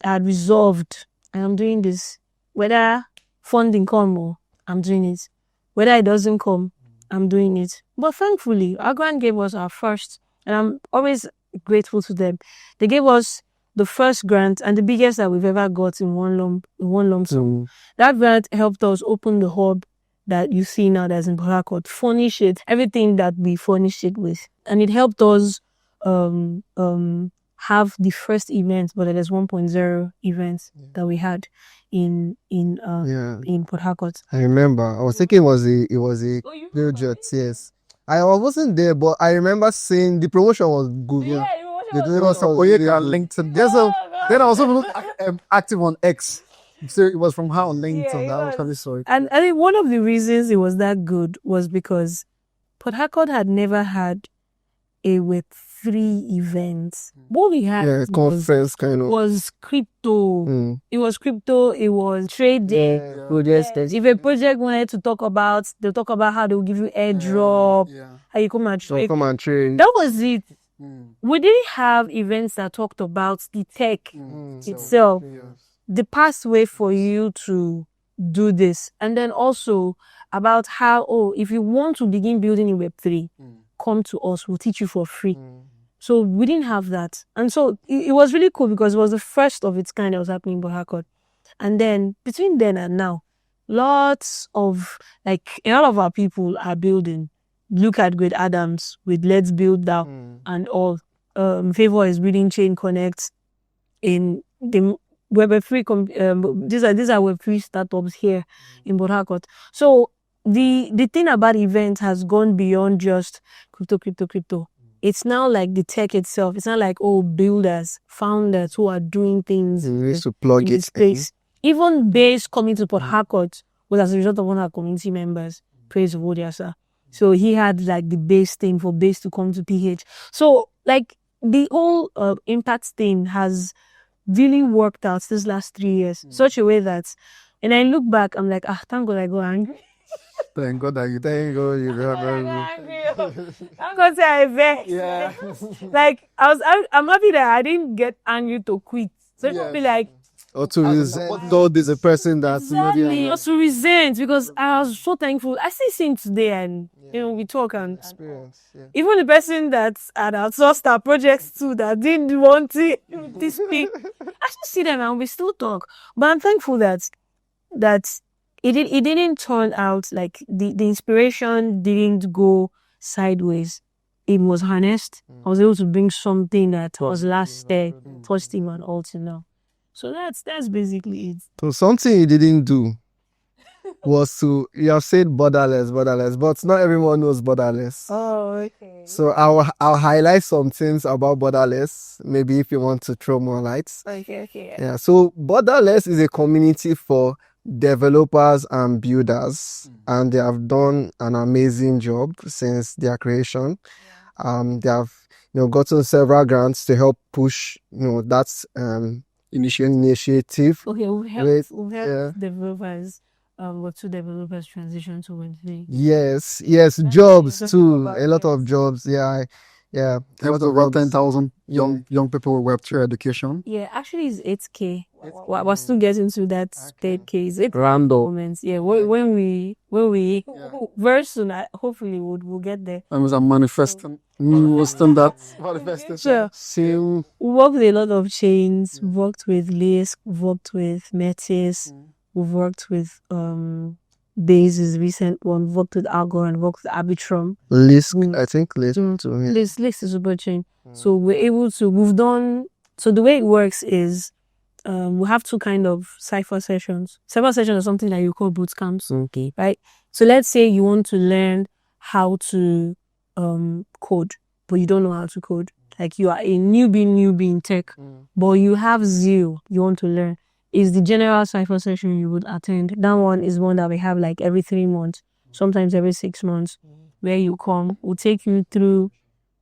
I had resolved, I am doing this. Whether funding come, I'm doing it. Whether it doesn't come, I'm doing it. But thankfully, Algorand gave us our first, and I'm always grateful to them. They gave us the first grant and the biggest that we've ever got in one lump sum. That grant helped us open the hub that you see now that's in Port Harcourt, furnish it, everything that we furnished it with. And it helped us have the first event, but there's 1.0 events that we had in Port Harcourt. I remember. I was thinking it was a project, yes. I wasn't there, but I remember seeing the promotion was good. Yeah, The it promotion was LinkedIn. Then I was also active on X. So it was from how on LinkedIn. Yeah, I was probably sorry. And I think one of the reasons it was that good was because Port Harcourt had never had a Web3 event. What we had conference kind of was crypto. It was crypto. It was trading. If a project wanted to talk about, they'll talk about how they'll give you airdrop, how you come and trade. That was it. We didn't have events that talked about the tech itself. The pathway for you to do this. And then also about how, if you want to begin building in Web3, come to us, we'll teach you for free. So we didn't have that. And so it was really cool because it was the first of its kind that was happening in Borderless. And then between then and now, lots of, like, a lot of our people are building. Look at Great Adams with Let's Build Now and all. Favor is building Chain Connect in the Web3. These are Web3 startups here in Borderless. So the thing about events has gone beyond just crypto. It's now like the tech itself. It's not like, builders, founders who are doing things You need to plug in it this space. Even Base coming to Port Harcourt was as a result of one of our community members, Praise of Odiasa. So he had like the Base thing for Base to come to PH. So like the whole impact thing has really worked out these last 3 years, such a way that, and I look back, I'm like, thank God I got angry. Thank God you remember. I'm gonna say I vexed. Yeah. Like I'm happy that I didn't get angry to quit. So it would be like, Or to resent God is a person that exactly, or to resent, because I was so thankful. I still see him today, and we talk and experience. Yeah. even the person that had outsourced our projects too, that didn't want it, this thing, I still see them and we still talk. But I'm thankful that it didn't turn out like the inspiration didn't go sideways. It was harnessed. I was able to bring something that was last there, touched him and all to now. So that's basically it. So something you didn't do was you have said borderless, but not everyone knows borderless. Oh, okay. So I'll highlight some things about borderless, maybe if you want to throw more lights. Okay. Yeah. So borderless is a community for developers and builders, and they have done an amazing job since their creation. They have gotten several grants to help push that's initiative. Okay, we've helped developers, Web2 developers transition to Web3. Yes, jobs too. A lot of jobs. Yeah. A lot of around 10,000 young people with Web3 education. Yeah, actually it's 8K. We're still getting to that 8K. It's 8 Random. moments. Yeah, when we very soon, hopefully we'll get there. I was manifesting. Was that Manifestation. So Same. we worked with a lot of chains. We've worked with Lisk, we've worked with Metis, we've worked with Base is recent one, we've worked with Algor and worked with Arbitrum. Lisk, I think Lisk too. Yeah. Lisk is super chain. So we're able to, so the way it works is we have two kind of cipher sessions. Cipher sessions are something that you call boot camps. Okay. Right? So let's say you want to learn how to code, but you don't know how to code. Like you are a newbie in tech, but you have zeal, you want to learn. Is the general cipher session you would attend. That one is one that we have like every 3 months, sometimes every 6 months, where you come. We'll take you through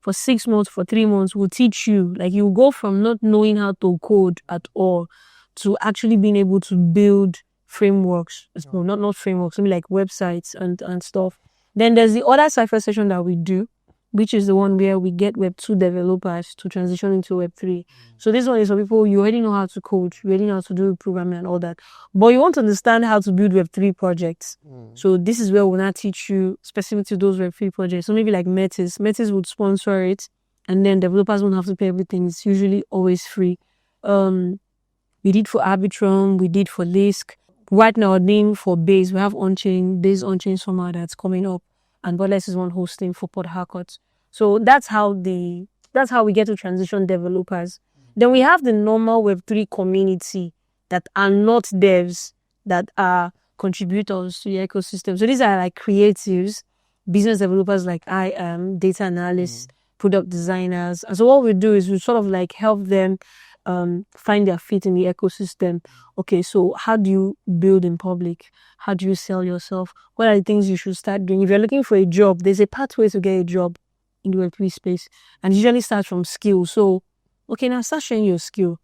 for 6 months, for 3 months. We'll teach you. Like you go from not knowing how to code at all to actually being able to build frameworks. No, not frameworks, I mean like websites and stuff. Then there's the other cipher session that we do, which is the one where we get Web2 developers to transition into Web3. So this one is for people, you already know how to code, you already know how to do programming and all that, but you want to understand how to build Web3 projects. So this is where we'll now teach you specific to those Web3 projects. So maybe like Metis would sponsor it, and then developers won't have to pay everything. It's usually always free. We did for Arbitrum, we did for Lisk. Right now, our name for Base, we have Base on-chain summer that's coming up. And Borderless is one hosting for Port Harcourt. So that's how we get to transition developers. Then we have the normal Web3 community that are not devs, that are contributors to the ecosystem. So these are like creatives, business developers like I am, data analysts, product designers. And so what we do is we sort of like help them find their feet in the ecosystem. Okay, so how do you build in public? How do you sell yourself? What are the things you should start doing? If you're looking for a job, there's a pathway to get a job in the Web3 space. And it usually starts from skill. So, okay, now start sharing your skill.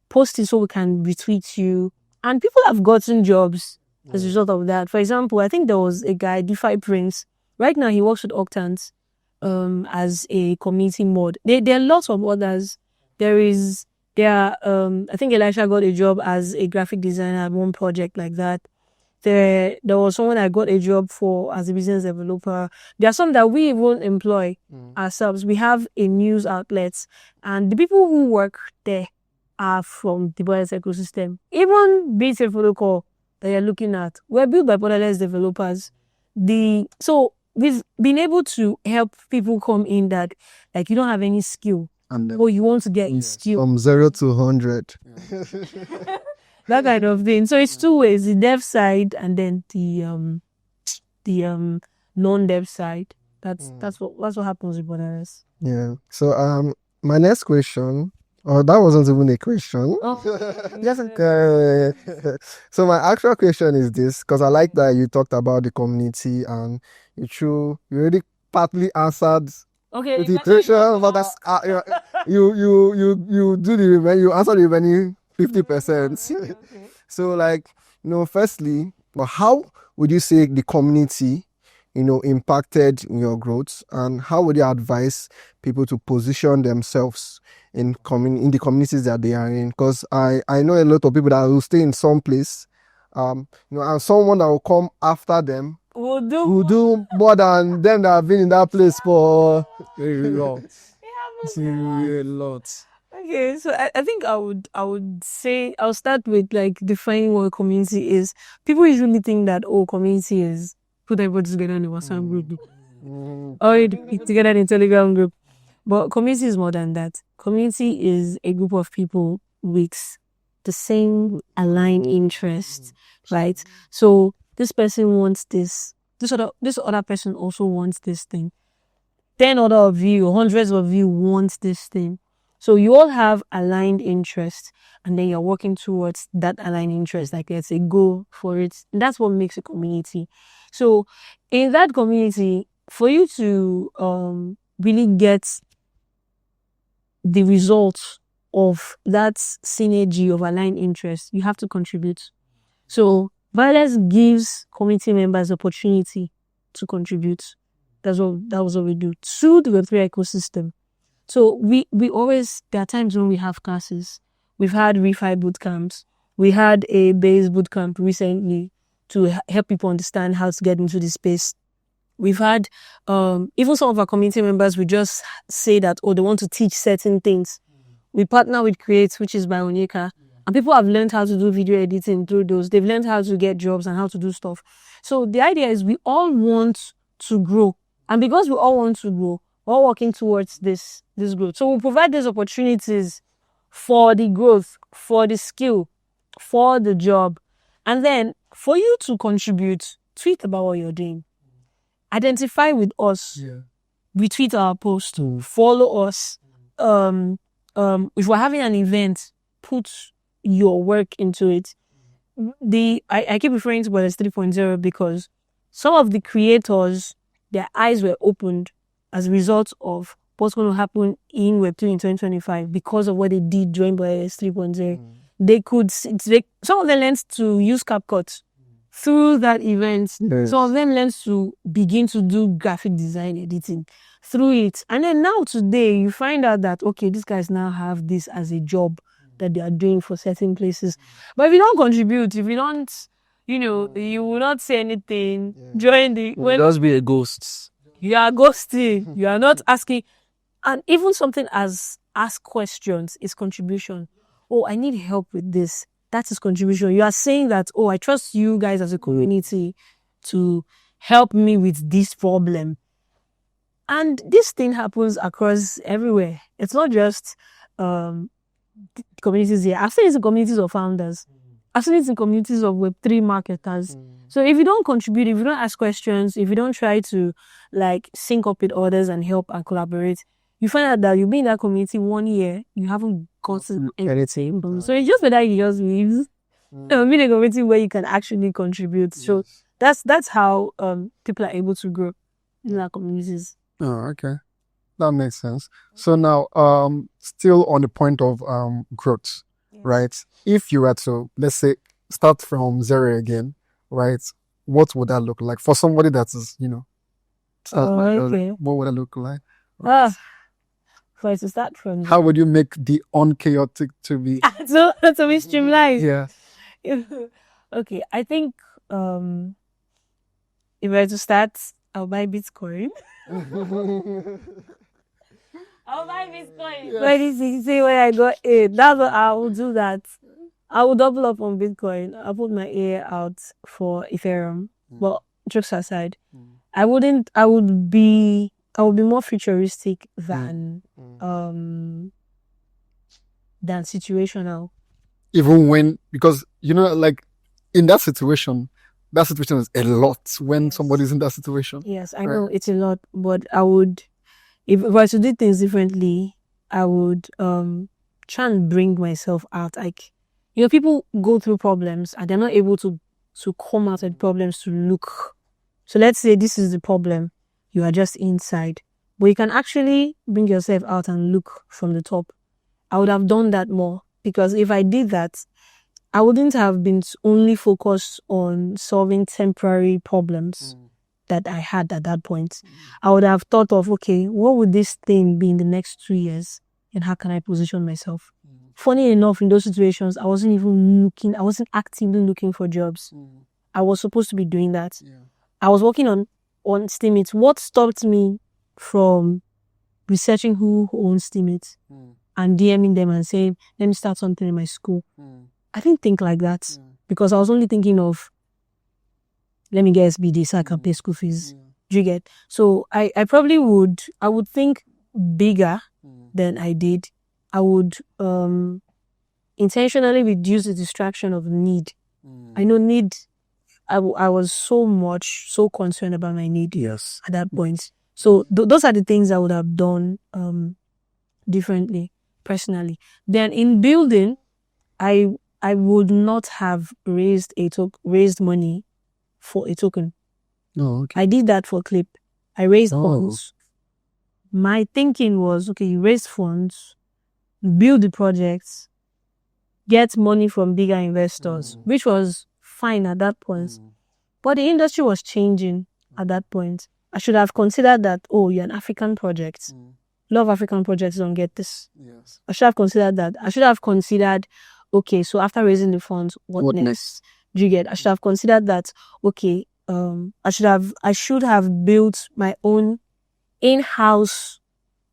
Post it so we can retweet you. And people have gotten jobs as a result of that. For example, I think there was a guy, DeFi Prince. Right now, he works with Octans as a community mod. There are lots of others. I think Elisha got a job as a graphic designer at one project like that. There was someone I got a job for as a business developer. There are some that we even employ ourselves. We have a news outlet, and the people who work there are from the Borderless ecosystem. Even BT Protocol that you're looking at were built by Borderless developers. So we've been able to help people come in that like you don't have any skill or you want to get skill from 0 to 100. that kind of thing. So it's two ways: the dev side and then the non-dev side. That's what happens with Borderless. Yeah. So my next question. Oh, that wasn't even a question. So my actual question is this, because I like that you talked about the community and you already partly answered the question, but that's you do the remaining, you answer the remaining 50%. So like, firstly, but how would you say the community impacted your growth, and how would you advise people to position themselves in the communities that they are in? Because I know a lot of people that will stay in some place, and someone that will come after them will do more than them that have been in that place for a lot. Okay, so I think I would say I'll start with like defining what a community is. People usually think that community is put everybody together in a WhatsApp group or together in a Telegram group. But community is more than that. Community is a group of people with the same aligned interests, right? So this person wants this other person also wants this thing. 10 other of you, hundreds of you want this thing. So you all have aligned interests, and then you're working towards that aligned interest. Like there's a goal for it. And that's what makes a community. So in that community, for you to really get the results of that synergy of aligned interests, you have to contribute. So Borderless gives community members opportunity to contribute. That was what we do to the Web3 ecosystem. So we always, there are times when we have classes. We've had refi bootcamps. We had a base bootcamp recently to help people understand how to get into the space. We've had, even some of our community members, we just say that, they want to teach certain things. We partner with Create, which is by Onyeka. And people have learned how to do video editing through those. They've learned how to get jobs and how to do stuff. So the idea is we all want to grow. And because we all want to grow, we're all working towards this growth. So we'll provide these opportunities for the growth, for the skill, for the job. And then for you to contribute, tweet about what you're doing. Identify with us. Yeah. Retweet our post. Follow us. If we're having an event, put your work into it. I keep referring to Borderless 3.0 because some of the creators, their eyes were opened as a result of what's going to happen in Web3 in 2025 because of what they did during Borderless 3.0. Some of them learned to use CapCut through that event. Yes. Some of them learned to begin to do graphic design editing through it. And then now today, you find out that, these guys now have this as a job that they are doing for certain places. But if you don't contribute, if you don't, you will not say anything, join the... When just be a ghost. You are ghosting. You are not asking. And even something as ask questions is contribution. I need help with this. That is contribution. You are saying that, I trust you guys as a community to help me with this problem. And this thing happens across everywhere. It's not just communities here. I've seen it in communities of founders. I've seen it in communities of Web3 marketers. So if you don't contribute, if you don't ask questions, if you don't try to sync up with others and help and collaborate, you find out that you'll be in that community 1 year, you haven't gotten anything. So it's just better you just leave. Be in a community where you can actually contribute. Yes. So that's how people are able to grow in our communities. Oh, okay. That makes sense. So now, still on the point of growth, right? If you were to, let's say, start from zero again, right? What would that look like for somebody that is, what would that look like? Right. For us to start from. How would you make the unchaotic to be? to be streamlined? Yeah. Okay, I think if I were to start, I'll buy Bitcoin. I'll buy Bitcoin. Yes. 2016 when I got it. That's what I will do. That I will double up on Bitcoin. I'll put my ear out for Ethereum. But jokes aside, I would be more futuristic than situational. Even when, because like in that situation is a lot when somebody's in that situation. Yes, I know it's a lot, but I would, if I was to do things differently, I would try and bring myself out. Like, people go through problems and they're not able to come out of problems to look. So let's say this is the problem, you are just inside, but you can actually bring yourself out and look from the top. I would have done that more, because if I did that, I wouldn't have been only focused on solving temporary problems that I had at that point. I would have thought of, okay, what would this thing be in the next 2 years, and how can I position myself? Funny enough, in those situations, I wasn't actively looking for jobs. I was supposed to be doing that. I was working on Steemit. What stopped me from researching who owns Steemit and DMing them and saying, let me start something in my school? I didn't think like that, because I was only thinking of, let me get SBD so I can pay school fees. Do you get? So I probably would think bigger than I did. I would intentionally reduce the distraction of need. I know need. I was so concerned about my need. Yes. At that point. So those are the things I would have done differently, personally. Then in building, I would not have raised money for a token. Oh, okay. I did that for Clip. I raised funds. My thinking was, okay, you raise funds, build the projects, get money from bigger investors, which was fine at that point. But the industry was changing at that point. I should have considered that, you're an African project. A lot of African projects don't get this. Yes. I should have considered that. I should have considered, okay, so after raising the funds, what next? Do you get? I should have considered that, okay, I should have built my own in-house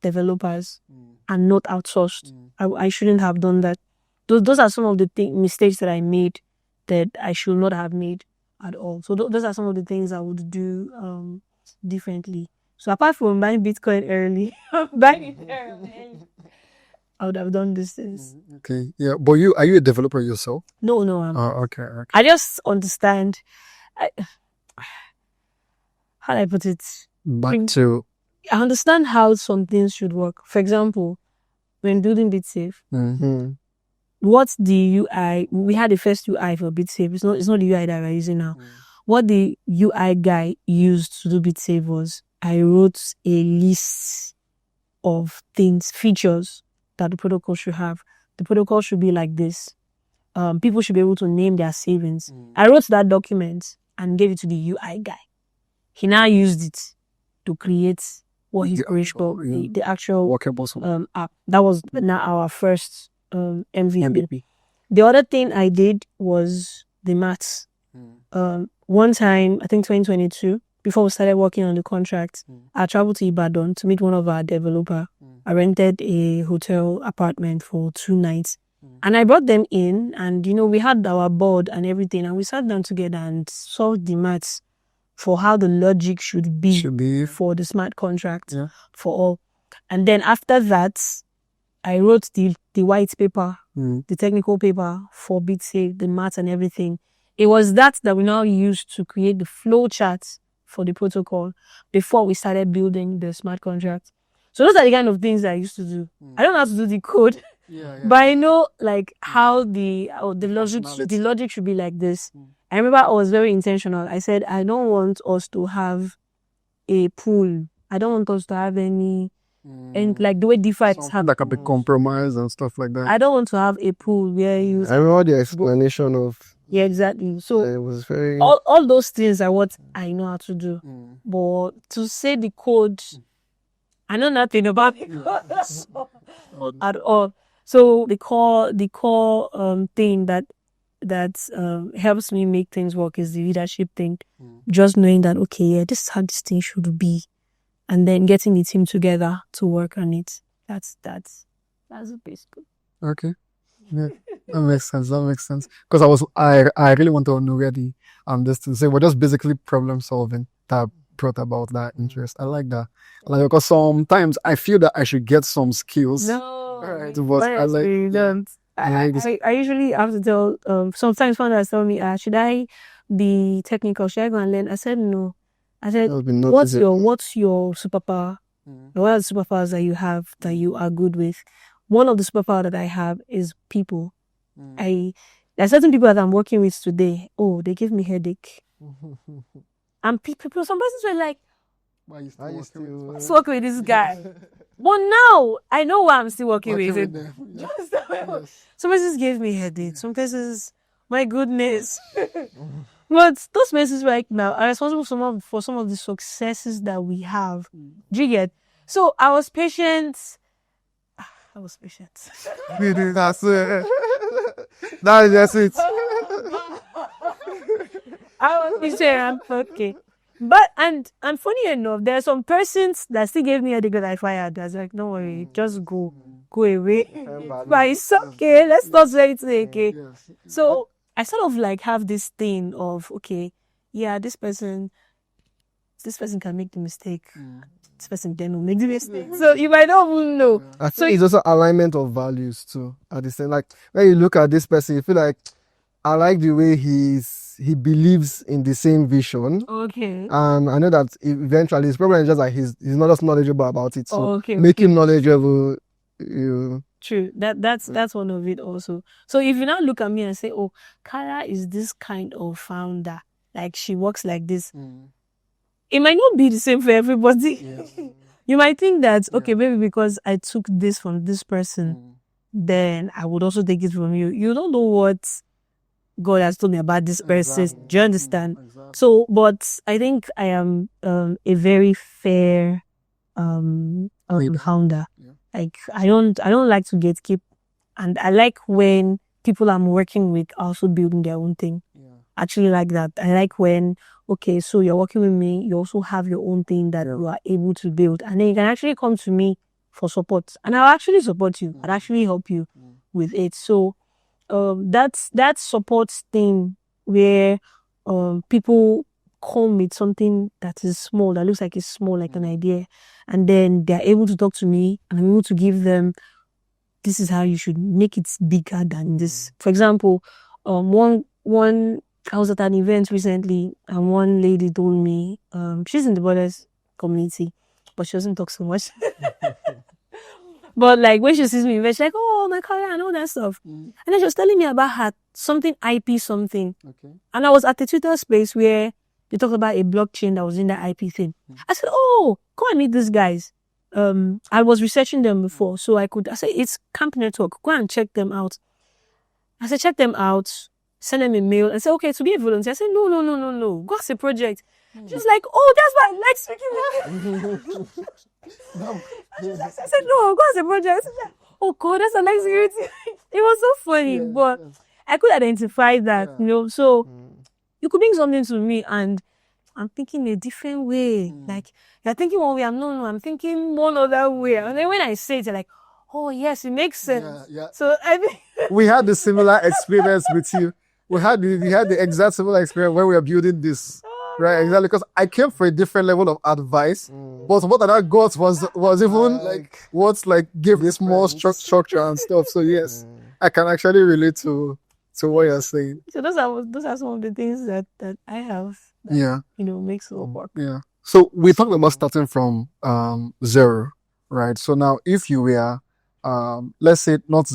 developers and not outsourced. I shouldn't have done that. Those are some of the mistakes that I made that I should not have made at all. So those are some of the things I would do differently. So apart from buying Bitcoin early, buying it early, I would have done these things. Okay. Yeah. But are you a developer yourself? No. Okay. I just understand. How do I put it? I understand how some things should work. For example, when building BitSafe, what's the UI? We had the first UI for BitSafe. It's not the UI that we're using now. What the UI guy used to do BitSafe was, I wrote a list of features that the protocol should have. The protocol should be like this. People should be able to name their savings. I wrote that document and gave it to the UI guy. He now used it to create what he created, the actual workable app. That was now our first MVP. The other thing I did was the maths. One time, I think 2022, before we started working on the contract, I traveled to Ibadan to meet one of our developers. I rented a hotel apartment for 2 nights. And I brought them in, and we had our board and everything, and we sat down together and solved the maths for how the logic should be for the smart contract for all. And then after that, I wrote the white paper, the technical paper for BitSafe, the maths and everything. It was that we now used to create the flow charts for the protocol before we started building the smart contract. So those are the kind of things that I used to do. I don't know how to do the code, but I know how the logic should be like this. I remember I was very intentional. I said, I don't want us to have a pool. I don't want us to have any, and like the way DeFi have like a big compromise and stuff like that. I don't want to have a pool where you. I remember the explanation of. Yeah, exactly. So it was very. All those things are what I know how to do. But to say the code, I know nothing about the code at all. So the core thing that helps me make things work is the leadership thing. Just knowing that, okay, yeah, this is how this thing should be. And then getting the team together to work on it. That's basically. Okay. Yeah, that makes sense. Because I really want to know where this to say we're just basically problem solving that brought about that interest. I like that. Because sometimes I feel that I should get some skills. No, right, but I like. you don't. I usually have to tell. Sometimes founders tell me, should I be technical? Should I go and learn? I said no. I said, what's your superpower? What are the superpowers that you have that you are good with? One of the superpowers that I have is people. There are certain people that I'm working with today. Oh, they give me headache. And people, some persons were like, why you still working with this guy? But now I know why I'm still working with him. Some persons gave me headache. Some persons, my goodness. But those persons right now are responsible for some of the successes that we have. Do you get? So I was patient. That's it. That's it. I was patient. Okay. But and funny enough, there are some persons that still gave me a degree that I fired. I was like, don't worry, just go away. But it's okay. Let's not say it's okay. So I sort of like have this thing of, okay, yeah, this person can make the mistake. This person then will make the mistake. So you might not even know. I think it's also alignment of values too. At the same, like when you look at this person, you feel like I like the way he believes in the same vision. Okay. And I know that eventually his problem is just like he's not just knowledgeable about it. So okay. Make him knowledgeable. True. That's one of it also. So if you now look at me and say, oh, Karla is this kind of founder, like she works like this, it might not be the same for everybody. Yes. You might think that, okay, maybe because I took this from this person, then I would also take it from you. You don't know what God has told me about this person. Exactly. Do you understand? Exactly. So, but I think I am a very fair founder. Yeah. Like I don't like to gatekeep, and I like when people I'm working with are also building their own thing. Yeah. Actually, like that. I like when, okay, so you're working with me, you also have your own thing that you are able to build, and then you can actually come to me for support, and I'll actually support you. I'll actually help you with it. So, that's that support thing where people come with something that is small, that looks like it's small, like an idea, and then they're able to talk to me, and I'm able to give them, this is how you should make it bigger than this. For example, one I was at an event recently, and one lady told me, she's in the Borderless community, but she doesn't talk so much. But like when she sees me, she's like, oh my God, I know that stuff. And then she was telling me about her something IP something. Okay. And I was at the Twitter space where they talked about a blockchain that was in the IP thing. I said, oh, go and meet these guys. I was researching them before, so I said, it's Camp Network. Go and check them out. I said, check them out. Send them a mail and say, okay, to be a volunteer. I said, no. Go as a project. She's like, oh, that's why I like speaking with you. I said, no, go as a project. I said, oh God, that's a like security. It was so funny, but I could identify that, so you could bring something to me and I'm thinking a different way. Like, you're thinking one way, I'm thinking one other way. And then when I say it, you're like, oh yes, it makes sense. Yeah. So I think we had the similar experience with you. We had the exact similar experience when we were building this. Right, exactly. Because I came for a different level of advice, but what I got was even what's give this more structure and stuff. So yes, I can actually relate to what you're saying. So those are some of the things that I have. That, makes it work. Yeah. So we talked about starting from zero, right? So now, if you were, let's say not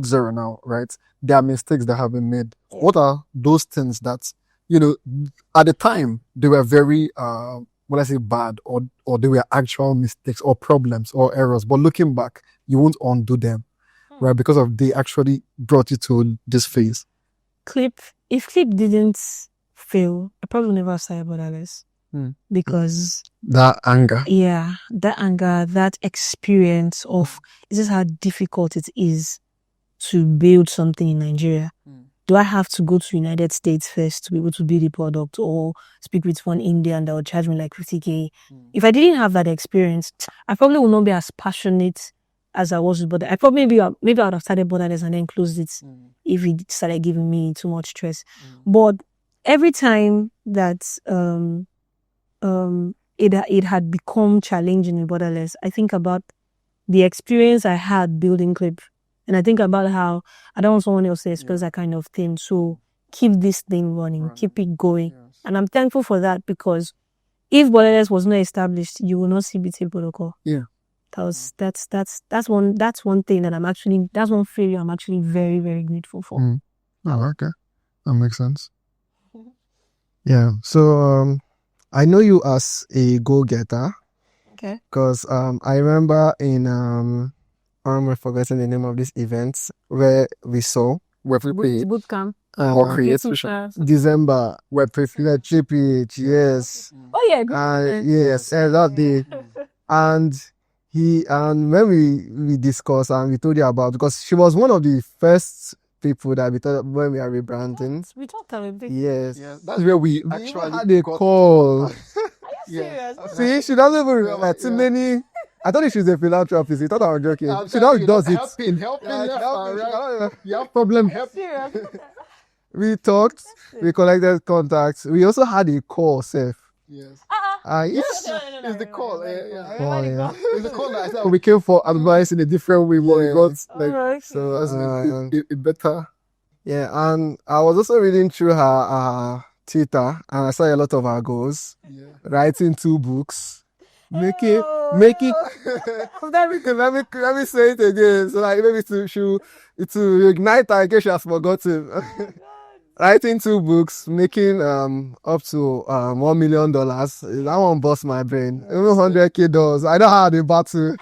zero now, right? There are mistakes that have been made. What are those things that, at the time they were very, bad or they were actual mistakes or problems or errors, but looking back, you won't undo them, right? Because they actually brought you to this phase. If Clip didn't fail, I probably never started Borderless. Because that anger, that experience of this is how difficult it is to build something in Nigeria. do I have to go to United States first to be able to build a product, or speak with one Indian that would charge me like 50K? If I didn't have that experience, I probably would not be as passionate as I was with Borderless. I probably maybe I would have started Borderless and then closed it if it started giving me too much stress. But every time that it had become challenging in Borderless, I think about the experience I had building Clip. And I think about how I don't want someone else to experience that kind of thing. So keep this thing running, keep it going. Yes. And I'm thankful for that, because if Borderless was not established, you will not see BT Protocol. Yeah. That's one thing that that's one failure I'm actually very, very grateful for. Oh, okay. That makes sense. Yeah. So I know you as a go-getter. Okay. Because I remember in I'm forgetting the name of this event where we saw Web3 bootcamp or create December Web3 GPH, yes. Oh yeah, good. Yes, that day. And when we discussed and we told you about, because she was one of the first people that we thought when we are rebranding. We talked about it. Yes. That's where we actually had a call. Are you serious? See, she doesn't even remember too many. I thought she's a philanthropist. He thought I was joking. She now does it. Helping. You have problem. Serious? We talked. We collected contacts. We also had a call, Seth. Yes. Yes. It's the call. Yeah. It's the call that I said we came for advice in a different way. What we got, like, so that's it better. Yeah, and I was also reading through her Twitter, and I saw a lot of her goals. Yeah. Writing 2 books, making. Let me say it again. So like maybe to ignite her in case she has forgotten. Writing 2 books, making up to $1 million. That one bust my brain. Even $100K. I know how they battle.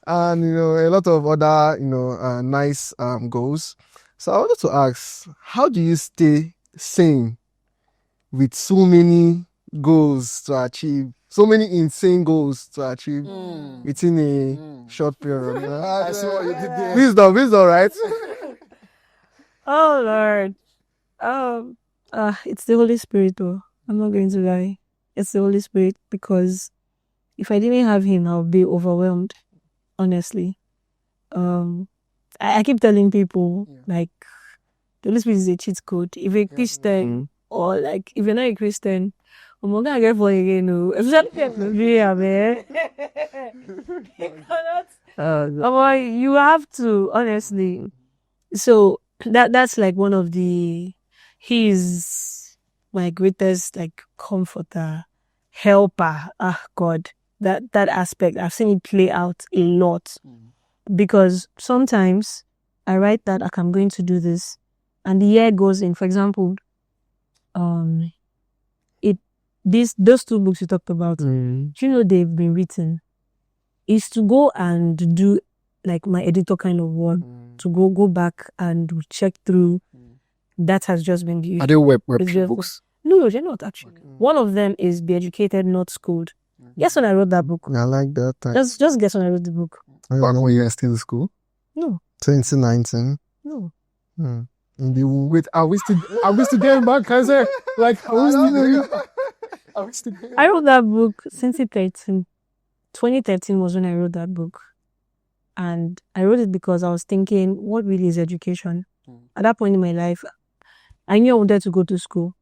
And a lot of other nice goals. So I wanted to ask, how do you stay sane with so many goals to achieve? So many insane goals to achieve within a short period. I see what you did there. Wisdom, right? Oh Lord. It's the Holy Spirit though. I'm not going to lie. It's the Holy Spirit, because if I didn't have him, I would be overwhelmed. Honestly. I keep telling people, like, the Holy Spirit is a cheat code. If you're a Christian, or like if you're not a Christian, I'm not gonna get for again. You have to, honestly. So that's like one of he's my greatest like comforter, helper. God, that aspect, I've seen it play out a lot, because sometimes I write that like I'm going to do this, and the year goes in. For example, those 2 books you talked about, do you know they've been written? Is to go and do like my editor kind of work, to go back and check through. That has just been the issue. Are they web books? No, they're not actually. One of them is Be Educated, Not Schooled. Guess when I wrote that book? I like that. Just guess when I wrote the book. Back when you were still in school? No. 2019. No. Wait, are we still getting back, Kaiser? Like, are we still I wrote that book since 2013. 2013 was when I wrote that book. And I wrote it because I was thinking, what really is education? At that point in my life, I knew I wanted to go to school.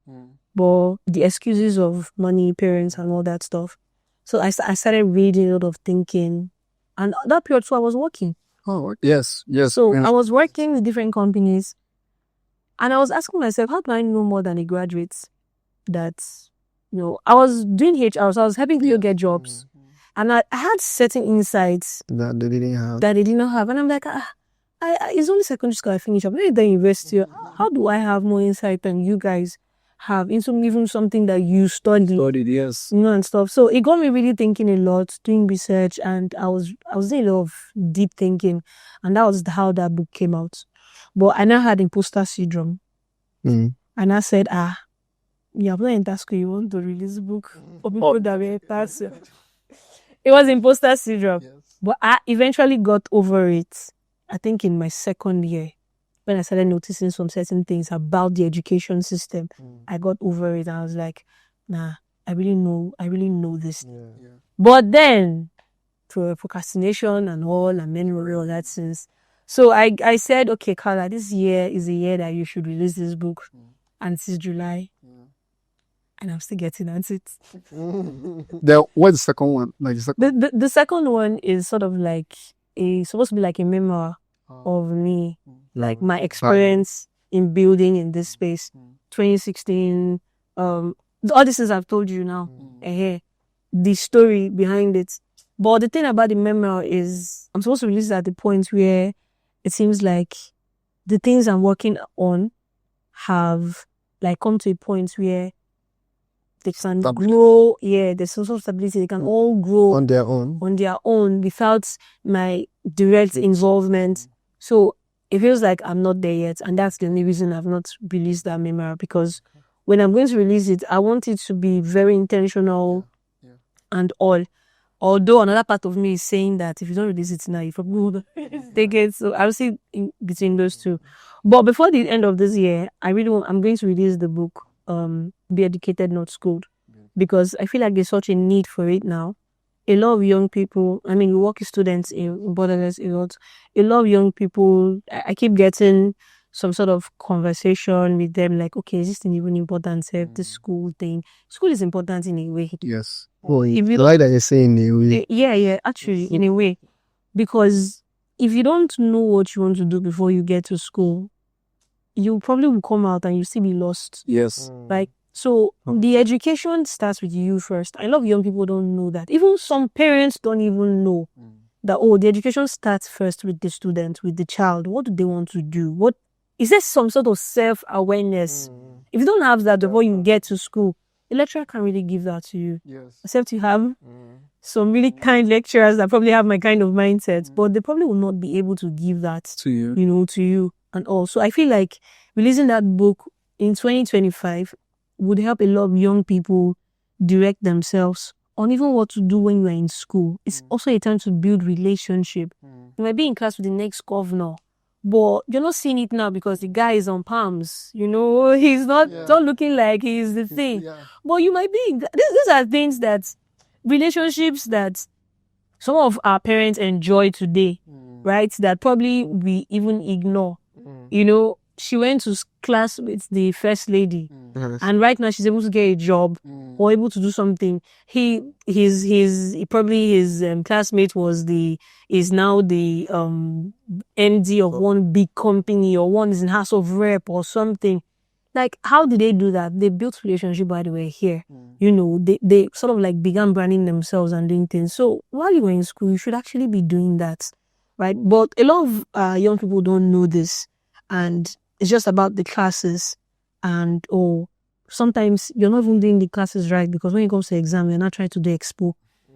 But the excuses of money, parents, and all that stuff. So I started reading, a lot of thinking. And that period, so I was working. Oh, yes. So I was working with different companies. And I was asking myself, how do I know more than the graduates? That, I was doing HR, so I was helping people get jobs. And I had certain insights that they didn't have. That they did not have. And I'm like, it's only secondary school I finished up. Maybe the university. How do I have more insight than you guys have into even something that you studied, yes. And stuff. So it got me really thinking a lot, doing research, and I was doing a lot of deep thinking, and that was how that book came out. But I now had imposter syndrome, and I said, you have not entered school, you want to release a book for people that were entered. It was imposter syndrome, but I eventually got over it. I think in my second year, when I started noticing some certain things about the education system, I got over it. I was like, nah, I really know this. Yeah. But then, through procrastination and all, and memory, all that since. So I said, okay, Karla, this year is a year that you should release this book. And since July. And I'm still getting at it. What's the second one? Like The second one is sort of like supposed to be like a memoir of me, like my experience in building in this space. 2016, all these things I've told you now, the story behind it. But the thing about the memoir is I'm supposed to release it at the point where it seems like the things I'm working on have like come to a point where they can grow. Yeah, there's some sort of stability. They can all grow On their own without my direct involvement. So it feels like I'm not there yet, and that's the only reason I've not released that memoir. Because when I'm going to release it, I want it to be very intentional and all. Although another part of me is saying that if you don't release it now, you probably won't take it. So I'll see in between those two. But before the end of this year, I'm going to release the book, Be Educated, Not Schooled, because I feel like there's such a need for it now. A lot of young people, I mean, we work with students in Borderless a lot of young people, I keep getting some sort of conversation with them, like, okay, is this thing even important? This school thing. School is important in a way. yes. Well, like that you're saying, Yeah, actually, in a way. Because if you don't know what you want to do before you get to school, you probably will come out and you still be lost. Yes. Like, so the education starts with you first. A lot of young people don't know that. Even some parents don't even know that, the education starts first with the student, with the child. What do they want to do? What is there some sort of self-awareness? If you don't have that before you get to school, the lecturer can't really give that to you. Yes. Except you have some really kind lecturers that probably have my kind of mindset, but they probably will not be able to give that To you. to you and all. So I feel like releasing that book in 2025 would help a lot of young people direct themselves on even what to do when you are in school. It's also a time to build relationship. You might be in class with the next governor, but you're not seeing it now because the guy is on palms. He's not looking like he's the thing. Yeah. But you might be. These are things relationships that some of our parents enjoy today, right? That probably we even ignore. She went to class with the first lady, and right now she's able to get a job or able to do something. His classmate is now the MD of one big company, or one is in House of Rep or something. Like, how did they do that? They built relationship while they were here. They sort of like began branding themselves and doing things. So while you were in school, you should actually be doing that, right? But a lot of young people don't know this, and it's just about the classes, and sometimes you're not even doing the classes right, because when it comes to exam, you're not trying to do expo.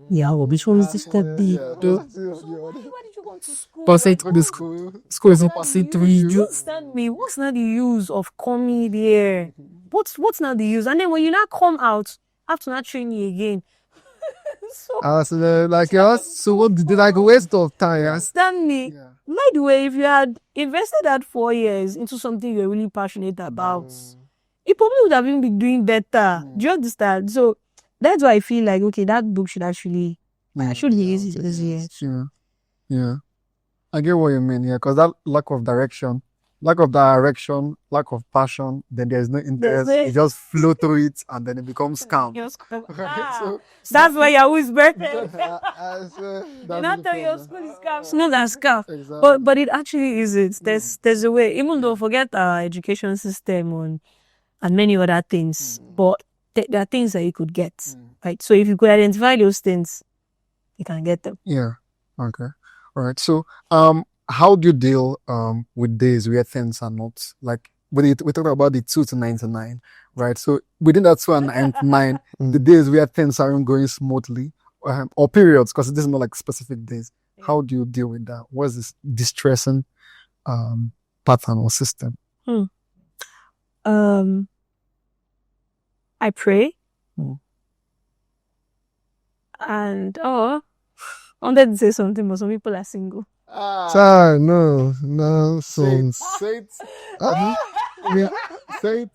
Yeah, well, which one is this step B? Yeah. So why did you go to school? The school is opposite to you. Understand me? What's not the use of coming there? What's not the use? And then when you now come out, I have to not train you again. So what did like a waste of time? Understand me? Yeah. By the way, if you had invested that 4 years into something you're really passionate about, you probably would have even been doing better. Do you understand? So that's why I feel like, okay, that book should actually, I should release it this year. Yeah. I get what you mean. Yeah, because that lack of direction, lack of passion, then there's no interest. You just flow through it, and then it becomes calm. So That's why you're always birthday. that's Not the that your problem. school is scarf. It's not that scarf. Exactly. But it actually is it. There's a way. Even though forget our education system and many other things, but there are things that you could get, right? So if you could identify those things, you can get them. Yeah. Okay. All right. So, how do you deal with days where things are not like we talk about the 2 to 99, right? So within that 2 and 99, the days where things aren't going smoothly, or periods, because this is not like specific days. How do you deal with that? What is this distressing pattern or system? I pray, and I wanted to say something, but some people are single. Sir, no, nonsense. Say it. Yeah, Say it.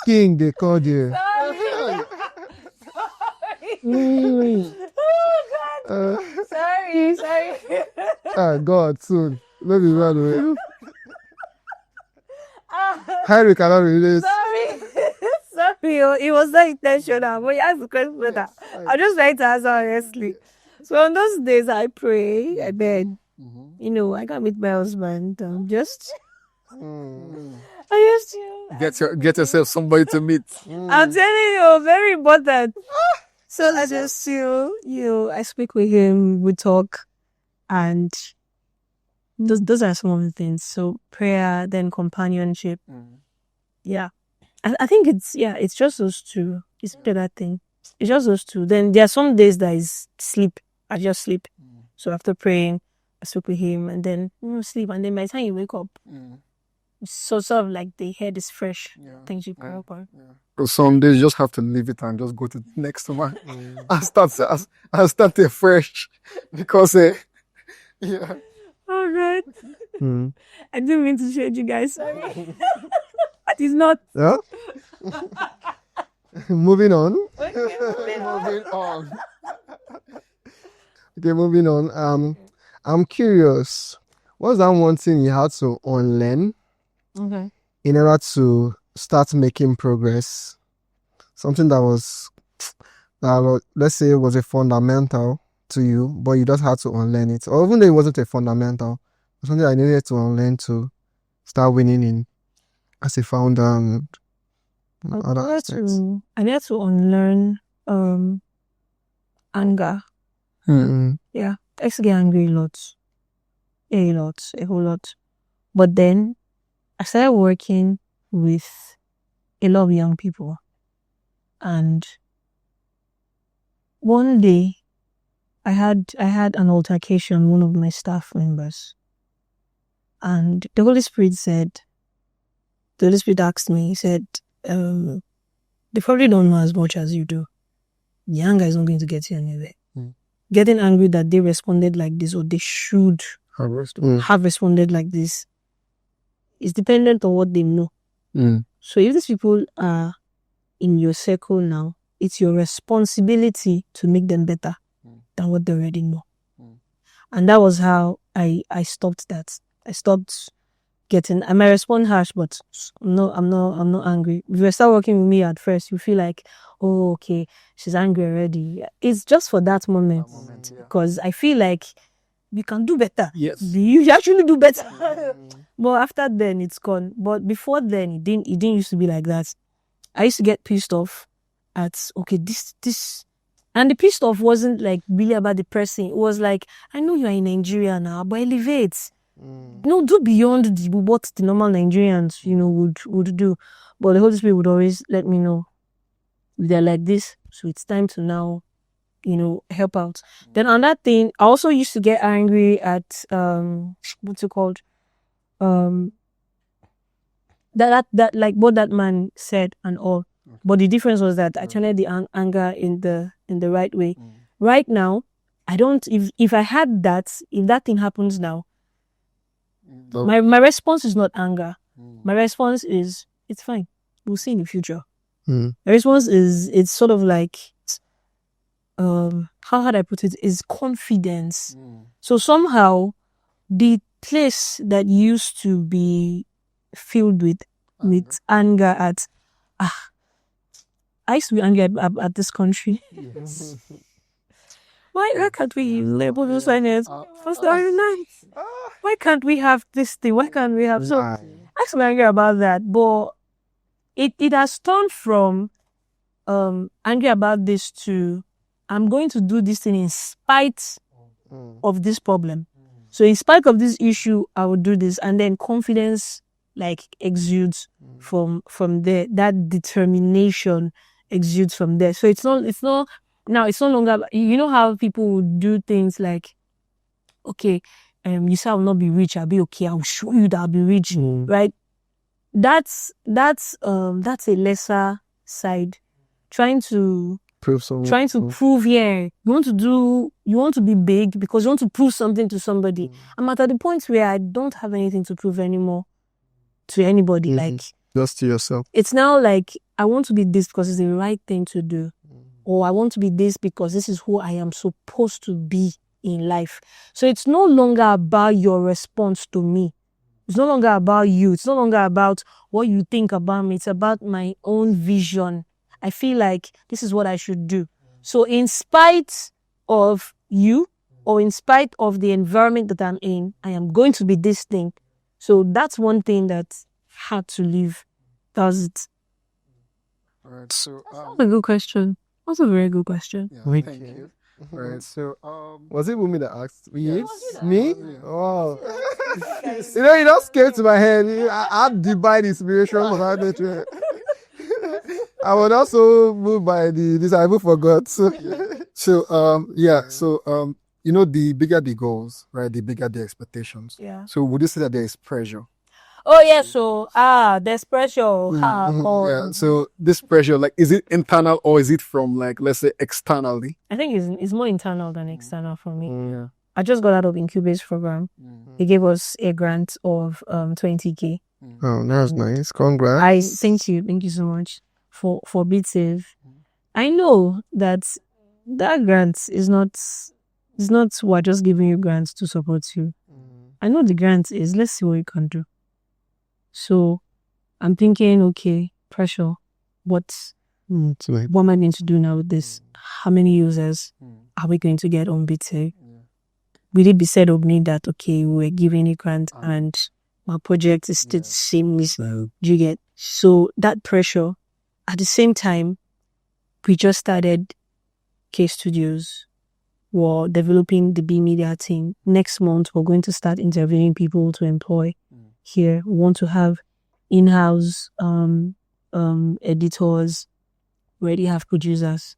King, they called you. Sorry. God, soon. Let me run away. Harry cannot release. Sorry, it was not intentional, but you asked the question better. I just like to answer honestly. So on those days, I pray, I beg. I can't meet my husband. I just Get yourself somebody to meet. I'm telling you, very important. So I just I speak with him, we talk, and those are some of the things. So prayer, then companionship. Yeah. I think it's just those two. It's that thing. It's just those two. Then there are some days that is sleep. I just sleep. So after praying, I speak with him and then sleep. And then by the time you wake up, so sort of like the head is fresh. Thank you, Karla God. Some days you just have to leave it and just go to the next one. I start fresh because yeah. All right. I didn't mean to shade you guys. Sorry. But it's not. Yeah? Moving on. Moving on. Okay, moving on. I'm curious. What's that one thing you had to unlearn in order to start making progress? Something that was, let's say, was a fundamental to you, but you just had to unlearn it. Or even though it wasn't a fundamental, something I needed to unlearn to start winning in as a founder and other aspects. I needed to unlearn anger. Yeah, I used to get angry a whole lot. But then I started working with a lot of young people, and one day I had an altercation with one of my staff members, and the Holy Spirit asked me, he said, they probably don't know as much as you do. The anger is not going to get you anywhere. Getting angry that they responded like this, or they should have responded like this, is dependent on what they know. So if these people are in your circle now, it's your responsibility to make them better than what they already know. And that was how I stopped that. I stopped getting, I might respond harsh, but no, I'm not angry. If you start working with me at first, you feel like, oh, okay, she's angry already. It's just for that moment. Because I feel like you can do better. Yes. You actually do better. But after then, it's gone. But before then, it didn't used to be like that. I used to get pissed off at, okay, this. And the pissed off wasn't like really about the person. It was like, I know you are in Nigeria now, but elevate. No, do beyond what the normal Nigerians, would do. But the Holy Spirit would always let me know they're like this, so it's time to now, help out. Then on that thing, I also used to get angry at what's it called? That like what that man said and all. But the difference was that I channeled the anger in the right way. Right now, I don't. If I had that, if that thing happens now, my response is not anger. My response is, it's fine. We'll see in the future. My response is, it's sort of like, how had I put it, is confidence. So somehow, the place that used to be filled with anger at, I used to be angry at this country. Yes. Why can't we label those finance? Why can't we have this thing? Why can't we have so? I used to be angry about that, but it has turned from angry about this to, I'm going to do this thing in spite of this problem. So in spite of this issue, I will do this, and then confidence like exudes from there. That determination exudes from there. So it's no longer, how people would do things like, okay, you say I will not be rich, I'll be okay, I'll show you that I'll be rich, right? That's a lesser side. Trying to Prove someone. trying to prove here. You want to be big because you want to prove something to somebody. I'm at the point where I don't have anything to prove anymore to anybody. Like, just to yourself. it's now like, I want to be this because it's the right thing to do. Or I want to be this because this is who I am supposed to be in life. So it's no longer about your response to me. It's no longer about you. It's no longer about what you think about me. It's about my own vision. I feel like this is what I should do. So in spite of you or in spite of the environment that I'm in, I am going to be this thing. So that's one thing that had to leave. Does it? All right. So That's a good question. That's a very good question. yeah, Thank thank you. you. All right. So Was it Wumi that asked? Yeah. Me? Yeah. Oh. You just came to my head. I had divine inspiration for that. I was also moved by this. I even forgot. So, the bigger the goals, right? The bigger the expectations. Yeah. So would you say that there is pressure? Oh yeah, so there's pressure. Yeah. So this pressure, like, is it internal or is it from, like, let's say, externally? I think it's more internal than external for me. yeah. I just got out of Incubate's program. They gave us a grant of 20K. Oh, that's nice. Congrats. I thank you so much for BitSave. I know that grant is not we're just giving you grants to support you. I know the grant is let's see what you can do. So I'm thinking, okay, pressure. What am I going to do now with this? How many users are we going to get on BitSave? Will it be said of me that, okay, we're giving a grant and my project is still the same? Do you get? So that pressure. At the same time, we just started K Studios. We're developing the B Media team. Next month, we're going to start interviewing people to employ here. We want to have in-house editors. We already have producers.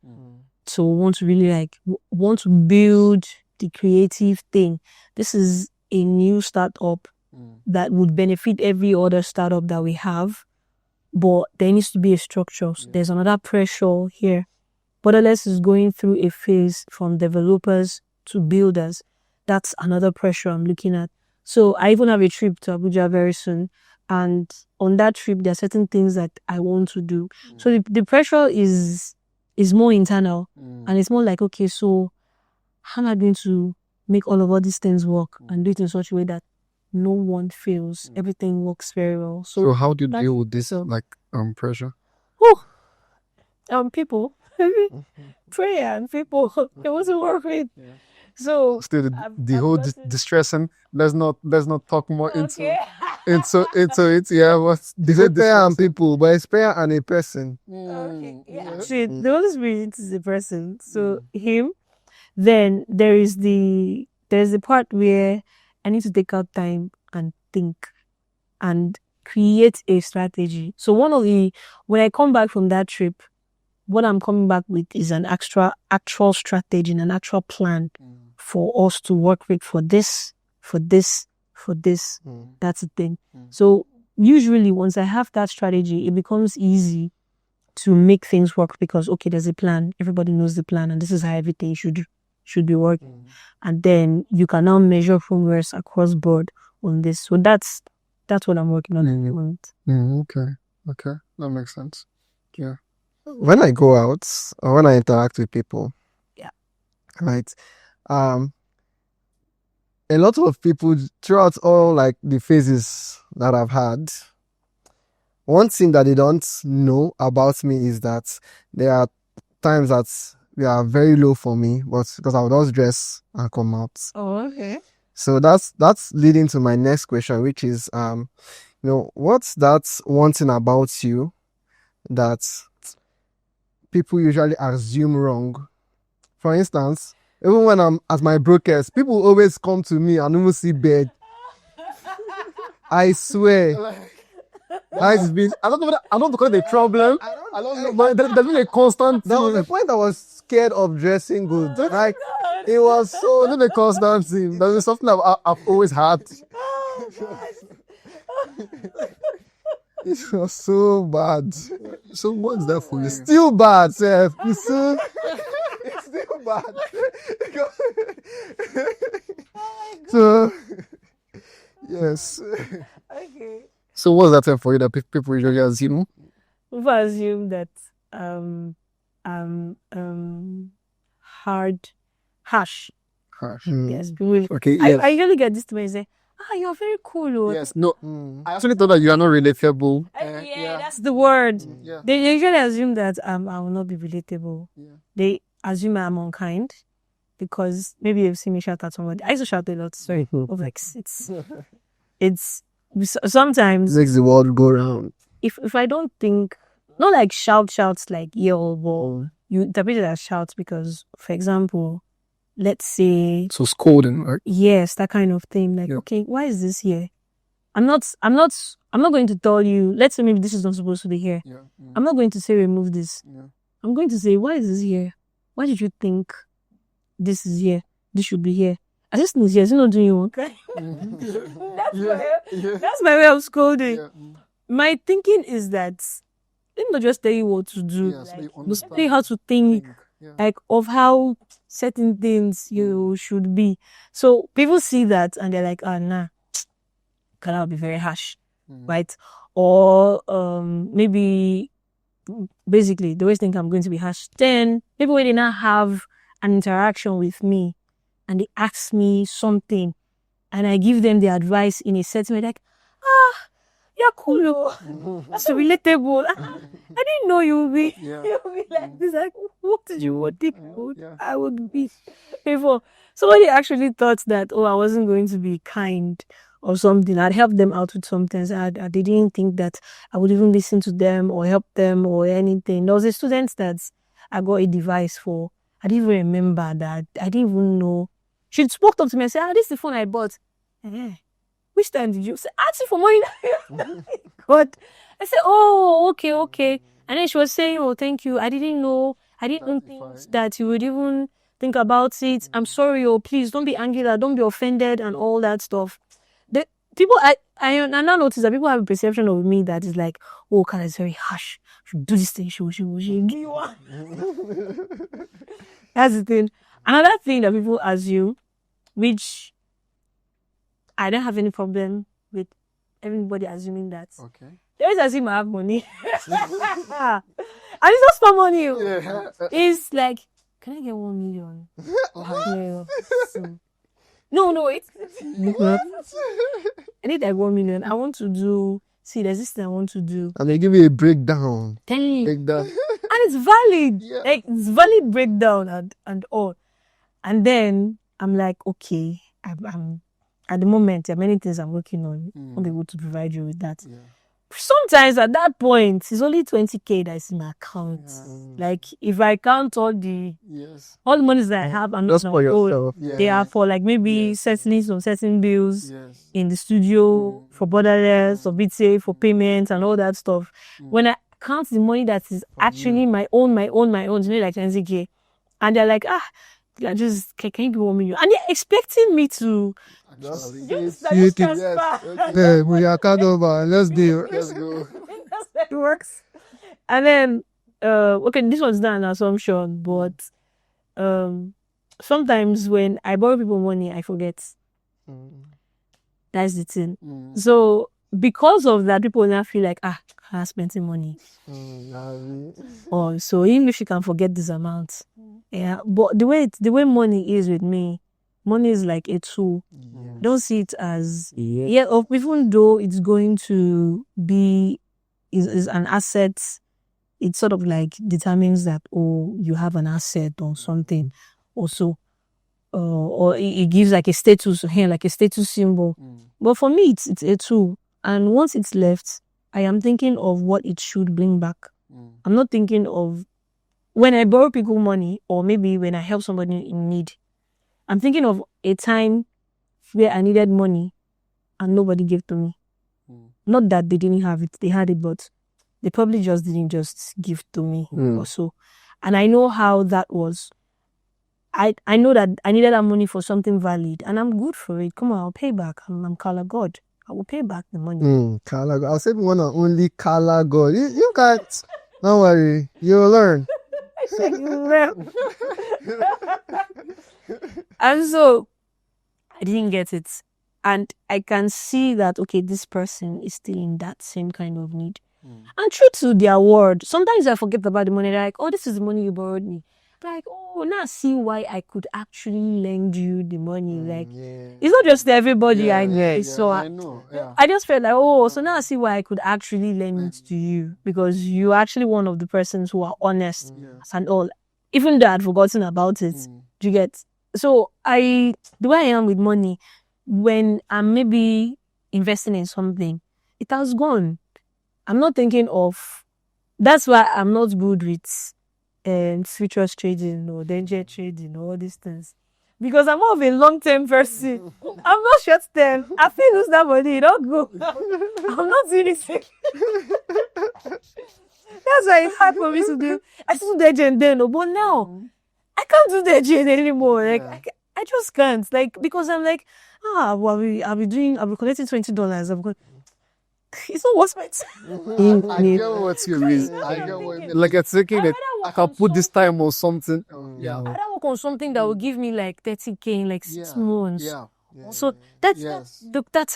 So we want to really want to build the creative thing. This is a new startup that would benefit every other startup that we have, but there needs to be a structure. So there's another pressure here. Borderless is going through a phase from developers to builders. That's another pressure I'm looking at. So I even have a trip to Abuja very soon. And on that trip, there are certain things that I want to do. So the pressure is more internal. And it's more like, okay, so how am I going to make all these things work and do it in such a way that no one fails? Everything works very well. So how do you deal with this pressure? People. Prayer and people. It wasn't working. So Still the whole distressing. Let's not talk more into it. Yeah, what's They say prayer and people, but it's prayer and a person. okay. Yeah. See, the Holy Spirit is a person. So him. Then there's the part where I need to take out time and think and create a strategy. So when I come back from that trip, what I'm coming back with is an actual strategy and an actual plan for us to work with for this. That's the thing. So usually once I have that strategy, it becomes easy to make things work because, okay, there's a plan. Everybody knows the plan and this is how everything should be working. And then you can now measure progress across board on this. So that's what I'm working on at the moment. Okay. That makes sense. Yeah. When I go out or when I interact with people, right, a lot of people throughout all like the phases that I've had, one thing that they don't know about me is that there are times that they are very low for me, but because I would always dress and come out. Oh, okay. So that's leading to my next question, which is, what's that one thing about you that people usually assume wrong? For instance, even when I'm at my brokers, people always come to me and even see bed. I swear. I don't know because the problem. I don't know, but there's been a constant. There was a point I was scared of dressing good. Like, it was so. There's been a constant thing. There's something I've always had. It was so bad. So what's that for you? Still bad, Seth. It's still bad. So, yes. Okay. So what's that for you that people usually assume? People assume that harsh. Harsh. Yes, people. Okay. Yes. I usually get this to me and say, you're very cool. Oh. Yes. No. I actually thought that you are not relatable. Yeah, that's the word. Yeah. They usually assume that I will not be relatable. Yeah. They assume I'm unkind because maybe they've seen me shout at somebody. I used to shout a lot. Sorry, of like it's sometimes Makes the world go round. if I don't think, not like shouts like yell, but you interpret it as shouts because, for example, let's say So scolding, right? yes, that kind of thing. Like, okay, why is this here? I'm not going to tell you, let's say maybe this is not supposed to be here. Yeah. I'm not going to say remove this. Yeah. I'm going to say, why is this here? Why did you think this is here? This should be here. Assistant is here, is not doing you okay? That's my way of scolding. Yeah. My thinking is that let me not just tell you what to do. Yeah, so you like, understand. tell you how to think. Yeah. Like of how certain things you should be. So people see that and they're like, nah, Karla will be very harsh, right? Or maybe basically they always think I'm going to be harsh. Then maybe when they now have an interaction with me and they ask me something and I give them the advice in a certain way, like, you're cool. That's so relatable. I didn't know you would be, you'll be like this. Like, what did you want? I would be before. Somebody actually thought that, I wasn't going to be kind or something. I'd help them out with something. They didn't think that I would even listen to them or help them or anything. There was a student that I got a device for. I didn't even remember that. I didn't even know. She spoke up to me and said, this is the phone I bought. Which time did you say? Ask for money. God. I said, okay. And then she was saying, thank you. I didn't know. I didn't think that you would even think about it. I'm sorry. Please don't be angry. Don't be offended and all that stuff. The people, I now notice that people have a perception of me that is like, Karla is very harsh. She do this thing. She give you one. That's the thing. Another thing that people assume, which I don't have any problem with everybody assuming that. Okay. They always assume I have money. And it's not for money. Yeah. It's like, can I get 1 million? No, it's I need like 1 million. I want to do, there's this thing I want to do. And they give you a breakdown. Breakdown. And it's valid. Yeah. Like, it's valid breakdown and all. And then I'm like, okay, I'm at the moment, there are many things I'm working on. I'll be able to provide you with that. Yeah. Sometimes at that point, it's only 20K that's in my account. Yeah. Like, if I count all the monies that I have, and just for yourself. They are for like maybe settling some certain bills in the studio, for Borderless, for BTA, for payments and all that stuff. When I count the money that is actually my own, like 20K, and they're like, just can you give 1 million? And they're expecting me to just transfer. We are cut over. Let's do it. Let's go. That's how it works. And then, this one's not an assumption, but sometimes when I borrow people money, I forget. That's the thing. So because of that, people now feel like, I'm spending money. So even if you can forget this amount. Yeah, but the way money is with me, money is like a tool. Don't see it as even though it's going to be is an asset, it sort of like determines that you have an asset or something also. Or it gives like a status here, like a status symbol. But for me it's a tool. And once it's left, I am thinking of what it should bring back. I'm not thinking of when I borrow people money or maybe when I help somebody in need. I'm thinking of a time where I needed money and nobody gave to me. Not that they didn't have it, they had it, but they probably just didn't just give to me or so. And I know how that was. I know that I needed that money for something valid and I'm good for it. Come on, I'll pay back. I'm Karla God. I will pay back the money. Karla God. I'll say one and only Karla God. You can't. Don't worry, you'll learn. I said, you learn. And so I didn't get it. And I can see that, okay, this person is still in that same kind of need. And true to their word, sometimes I forget about the money. They're like, oh, this is the money you borrowed me. Like, oh, now see why I could actually lend you the money. Like, it's not just everybody I know. So I know. Yeah. I just felt like, oh, so now I see why I could actually lend it to you, because you're actually one of the persons who are honest and all. Even though I'd forgotten about it, do you get? So the way I am with money, when I'm maybe investing in something, it has gone. I'm not thinking of. That's why I'm not good with futures trading or danger trading or all these things, because I'm more of a long-term person. I'm not short-term. I feel lose that money, don't go. I'm not doing it. That's why it's hard for me to do. I still do danger then, but now I can't do danger anymore. Like I just can't. Like, because I'm like, well, I'll be collecting $20. It's not worth it. I get what you mean. I get what you mean. Like, it's thinking that I can put this time or something. Yeah. I don't work on something that will give me like 30K in like 6 months. Yeah. So that's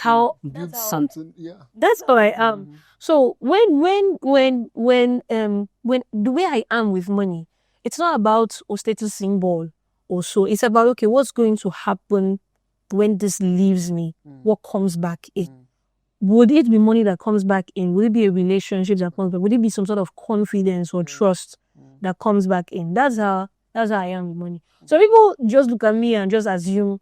how Build something. Yeah. that's how I am. So when the way I am with money, it's not about a status symbol or so. It's about, okay, what's going to happen when this leaves me? What comes back in? Would it be money that comes back in? Would it be a relationship that comes back? Would it be some sort of confidence or trust that comes back in? That's how I am with money. So people just look at me and just assume,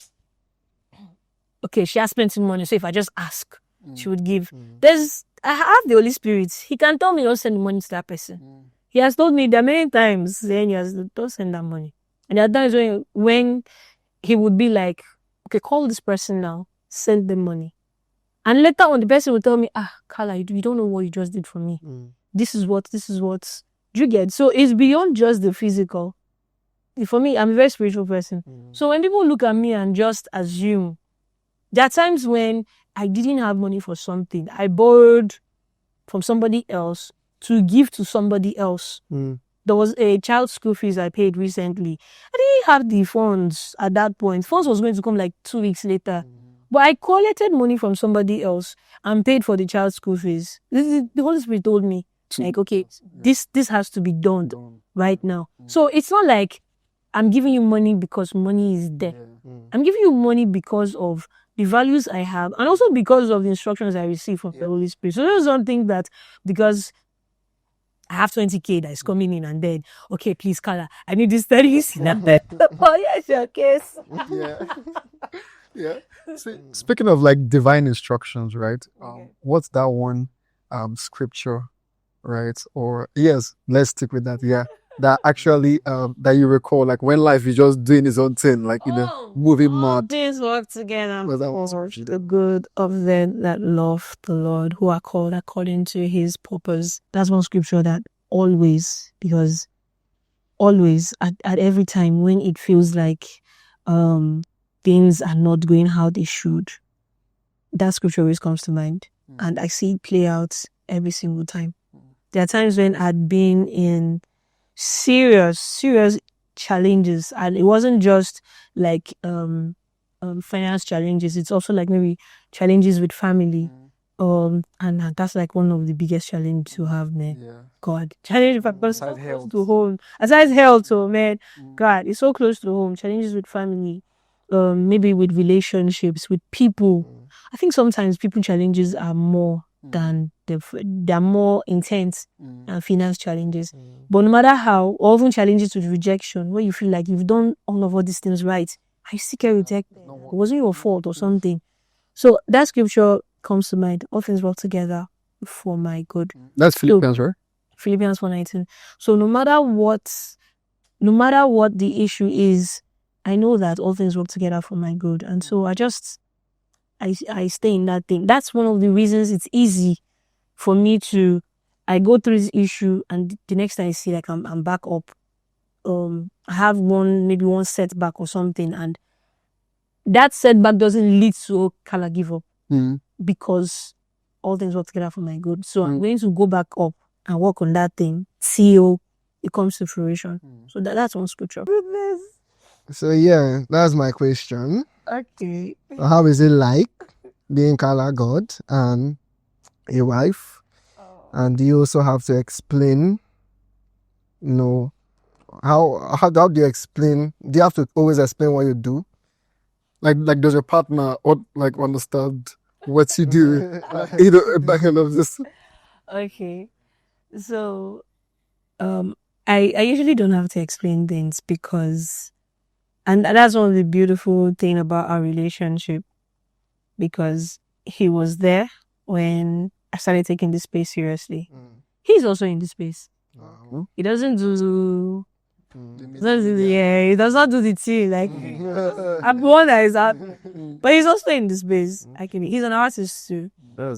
okay, she has spent some money, so if I just ask, she would give. I have the Holy Spirit. He can tell me don't send money to that person. He has told me there many times, then he has, don't send that money. And there are times when he would be like, okay, call this person now, send them money. And later on, the person will tell me, Karla, you don't know what you just did for me. This is what, do you get? So it's beyond just the physical. For me, I'm a very spiritual person. So when people look at me and just assume, there are times when I didn't have money for something. I borrowed from somebody else to give to somebody else. There was a child's school fees I paid recently. I didn't have the funds at that point. Funds was going to come like 2 weeks later. But I collected money from somebody else and paid for the child's school fees. The Holy Spirit told me, like, okay, this has to be done right now. So it's not like I'm giving you money because money is there. I'm giving you money because of the values I have, and also because of the instructions I receive from the Holy Spirit. So there's don't think that because I have 20K that is coming in and then, okay, please, Karla, I need this studies. Oh, yes, your case. Yeah. See, speaking of like divine instructions, right? What's that one scripture, right? Or yes, let's stick with that. Yeah. That actually that you recall, like when life is just doing its own thing, like moving mad. Things work together Was that one? for the good of them that love the Lord, who are called according to his purpose. That's one scripture that always at every time when it feels like things are not going how they should, that scripture always comes to mind. And I see it play out every single time. There are times when I'd been in serious challenges, and it wasn't just like finance challenges. It's also like maybe challenges with family. And that's like one of the biggest challenges to have, man. God, challenge with family, so close to home. Aside health, so man, God, it's so close to home. Challenges with family. Maybe with relationships, with people. I think sometimes people challenges are more than they're more intense than finance challenges. But no matter how, often challenges with rejection, where you feel like you've done all these things right, I still get rejected. It wasn't your fault or something. So that scripture comes to mind. All things work together for my good. That's Philippians, right? Philippians 4:19. So no matter what the issue is, I know that all things work together for my good. And so I stay in that thing. That's one of the reasons it's easy for me I go through this issue and the next time I see like I'm back up. I have maybe one setback or something, and that setback doesn't lead to give up because all things work together for my good. So I'm going to go back up and work on that thing till it comes to fruition. So that's one scripture. Goodness. So yeah, that's my question. Okay. How is it like being Karla God and a wife? And do you also have to explain, how do you explain? Do you have to always explain what you do? Like does your partner understand what you do? Back end of this. Okay. So, I usually don't have to explain things because, and that's one of the beautiful thing about our relationship, because he was there when I started taking this space seriously. He's also in the space. Wow. He doesn't do. He does not do the tea. Like, I'm the one that is out. But he's also in the space. He's an artist too.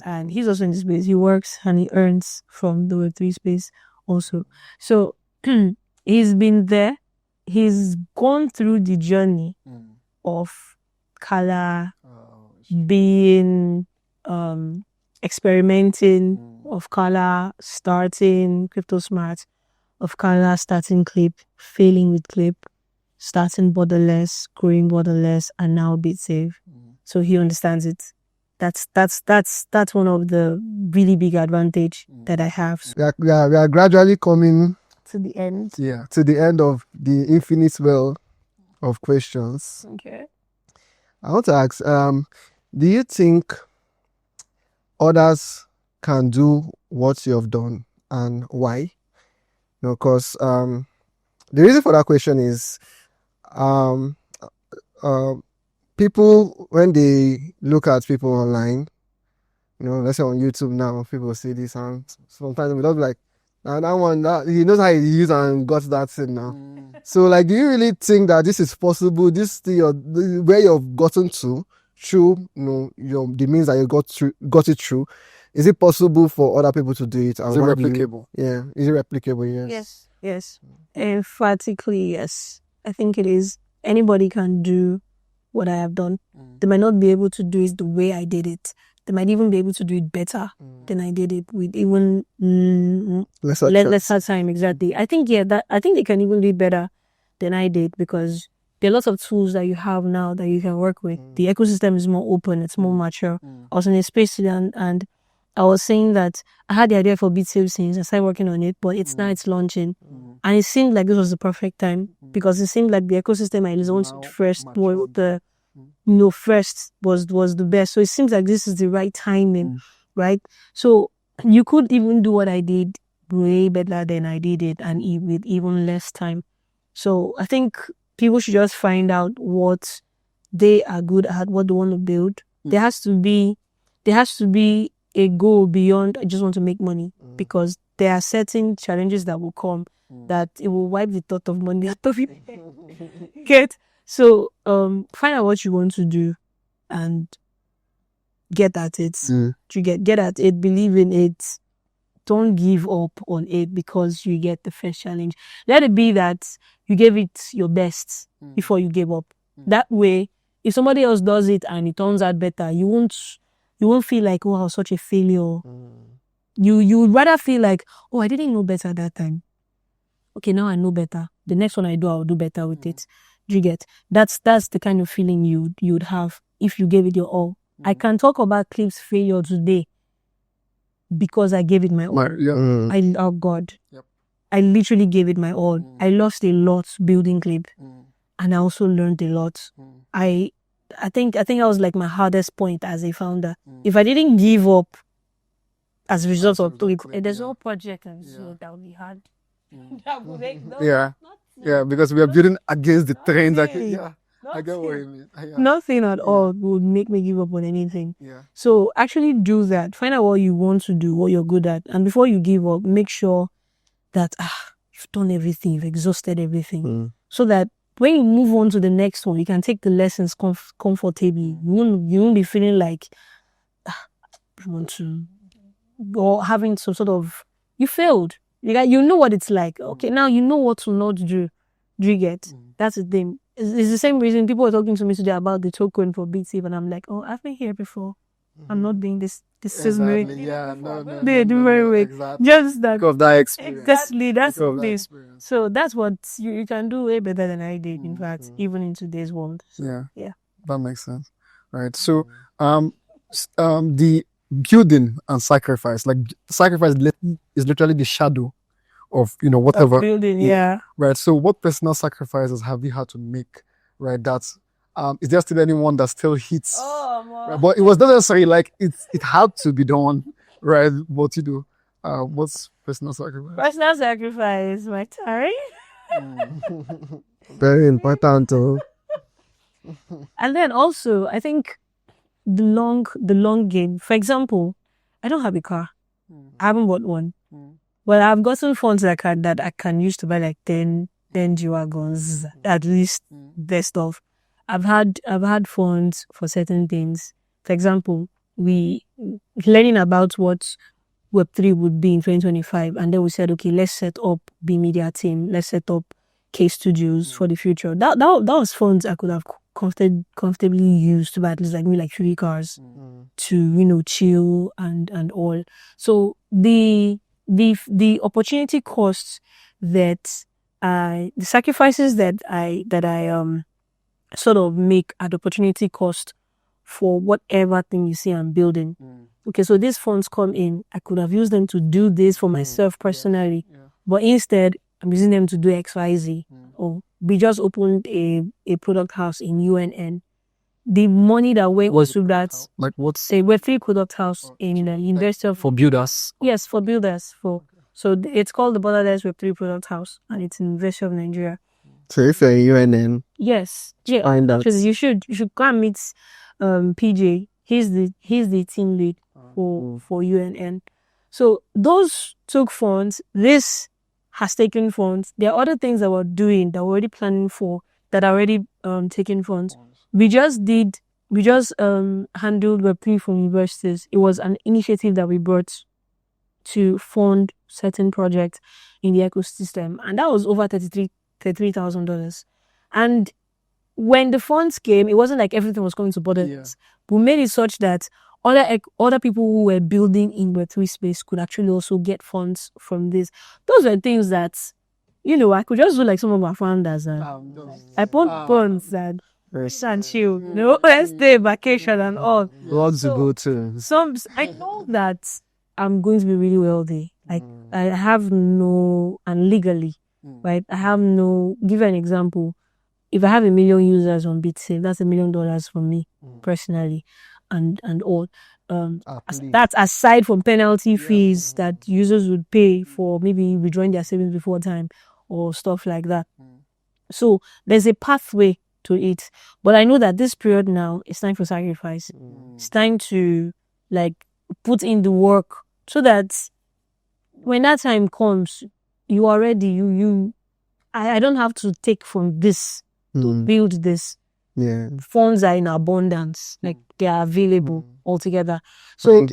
And he's also in the space. He works and he earns from the Web3 space also. So, he's been there. He's gone through the journey of Karla being, experimenting, of Karla starting Crypto Smart, of Karla starting Clip, failing with Clip, starting Borderless, growing Borderless, and now BitSave. So he understands it. That's one of the really big advantage that I have. We are gradually coming To the end. Yeah, to the end of the infinite well of questions. Okay. I want to ask, do you think others can do what you have done, and why? Because the reason for that question is people, when they look at people online, let's say on YouTube now, people see this, and sometimes we don't be like, and that one, he knows how he used and got that thing now. So, do you really think that this is possible? This thing, where you've gotten to through, the means that you got it through, is it possible for other people to do it? Is it replicable? Is it replicable? Yes. Yes. Emphatically, yes. I think it is. Anybody can do what I have done. They might not be able to do it the way I did it. They might even be able to do it better than I did it, with even lesser time. Exactly. I think they can even do it better than I did, because there are lots of tools that you have now that you can work with. The ecosystem is more open, it's more mature. I was in a space today and I was saying that I had the idea for BitSave since I started working on it, but it's launching. And it seemed like this was the perfect time, because it seemed like the ecosystem I launched first was the best. So it seems like this is the right timing, right? So you could even do what I did way better than I did it, and with even less time. So I think people should just find out what they are good at, what they want to build. There has to be a goal beyond I just want to make money, because there are certain challenges that will come that it will wipe the thought of money out of you. Get? So find out what you want to do and get at it. Get at it, believe in it. Don't give up on it because you get the first challenge. Let it be that you gave it your best before you gave up. That way, if somebody else does it and it turns out better, you won't feel like, oh, I was such a failure. You would rather feel like, oh, I didn't know better that time. Okay, now I know better. The next one I do, I'll do better with it. Do you get? That's the kind of feeling you'd have if you gave it your all. I can talk about Clip's failure today because I gave it my all. Oh God. Yep. I literally gave it my all. I lost a lot building Clip, and I also learned a lot. I think that was like my hardest point as a founder. If I didn't give up as a result of Clip, there's no project that would be hard. That would make because we are building against the trend. I get what you mean. Nothing at all would make me give up on anything. So actually do that. Find out what you want to do, what you're good at, and before you give up, make sure that you've done everything, you've exhausted everything, so that when you move on to the next one, you can take the lessons comfortably. You won't be feeling like you want to, or having some sort of you failed. You know what it's like. Okay, now you know what to not do. Do you get? That's the thing. It's the same reason people were talking to me today about the token for BitSave, and I'm like, oh, I've been here before. I'm not being this is Exactly. Yeah. No. they do very well. Exactly. Just that. Because of that experience. Exactly, that's Because of that this. experience. So that's what you can do way better than I did, in fact, even in today's world. So, Yeah. That makes sense. Right. So, the building and sacrifice, like sacrifice is literally the shadow of, whatever. Building, Right. So what personal sacrifices have you had to make? Right. That's, is there still anyone that still hits? Right? But it was not necessarily like it had to be done. Right. What you do. What's personal sacrifice? Personal sacrifice, my time. Very important. Oh. And then also, I think the long game. For example, I don't have a car. I haven't bought one. But I've gotten funds that I can use to buy like 10 G-Wagons, at least their stuff. I've had funds for certain things. For example, we learning about what Web3 would be in 2025, and then we said, okay, let's set up B Media team, let's set up K Studios for the future. That was funds I could have comfortably used to buy at least like 3 cars to chill and all. So the opportunity costs that the sacrifices that I sort of make at opportunity cost for whatever thing you see I'm building. Okay, so these funds come in. I could have used them to do this for myself personally, but instead I'm using them to do XYZ. Or we just opened a product house in UNN. The money that went to that, like what's a Web3 product house in the University of For builders. Yes, for builders. So it's called the Borderless Web3 product house, and it's in University of Nigeria. So if you're in UNN, Yes, yeah. find out. You should go and meet PJ. He's the team lead for UNN. So those took funds. This has taken funds. There are other things that we're doing that we're already planning for that are already taking funds. We just handled Web3 for universities. It was an initiative that we brought to fund certain projects in the ecosystem, and that was over $33,000. And when the funds came, it wasn't like everything was going to Borderless. We made it such that other people who were building in Web3 space could actually also get funds from this. Those were things that, I could just do like some of my founders. I put funds and chill. Let's stay vacation and all. Lots to go to. I know that I'm going to be really wealthy. Like I have and legally, right? I have give you an example. If I have 1 million users on BitSafe, that's $1 million for me personally, and all. That's aside from penalty fees that users would pay for maybe withdrawing their savings before time or stuff like that. So there's a pathway to it, but I know that this period now is time for sacrifice. It's time to put in the work so that when that time comes, you are ready. I don't have to take from this to build this. Yeah. Funds are in abundance, they are available altogether. So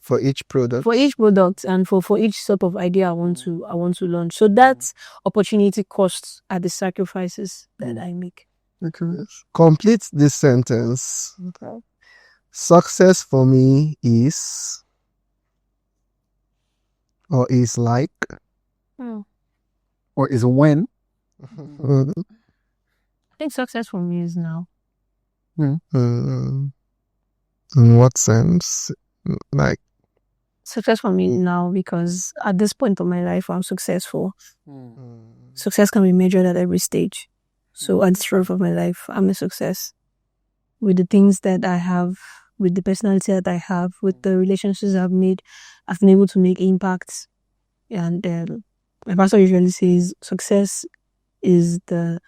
for each product, and for each sort of idea I want to launch. So that's opportunity costs are the sacrifices that I make. Okay. Complete this sentence. Okay. Success for me is like or is when? I think success for me is now. In what sense? Like Success for me now because at this point of my life I'm successful. Success can be measured at every stage. So at this point of my life, I'm a success with the things that I have, with the personality that I have, with the relationships I've made. I've been able to make impacts. And my pastor usually says success is the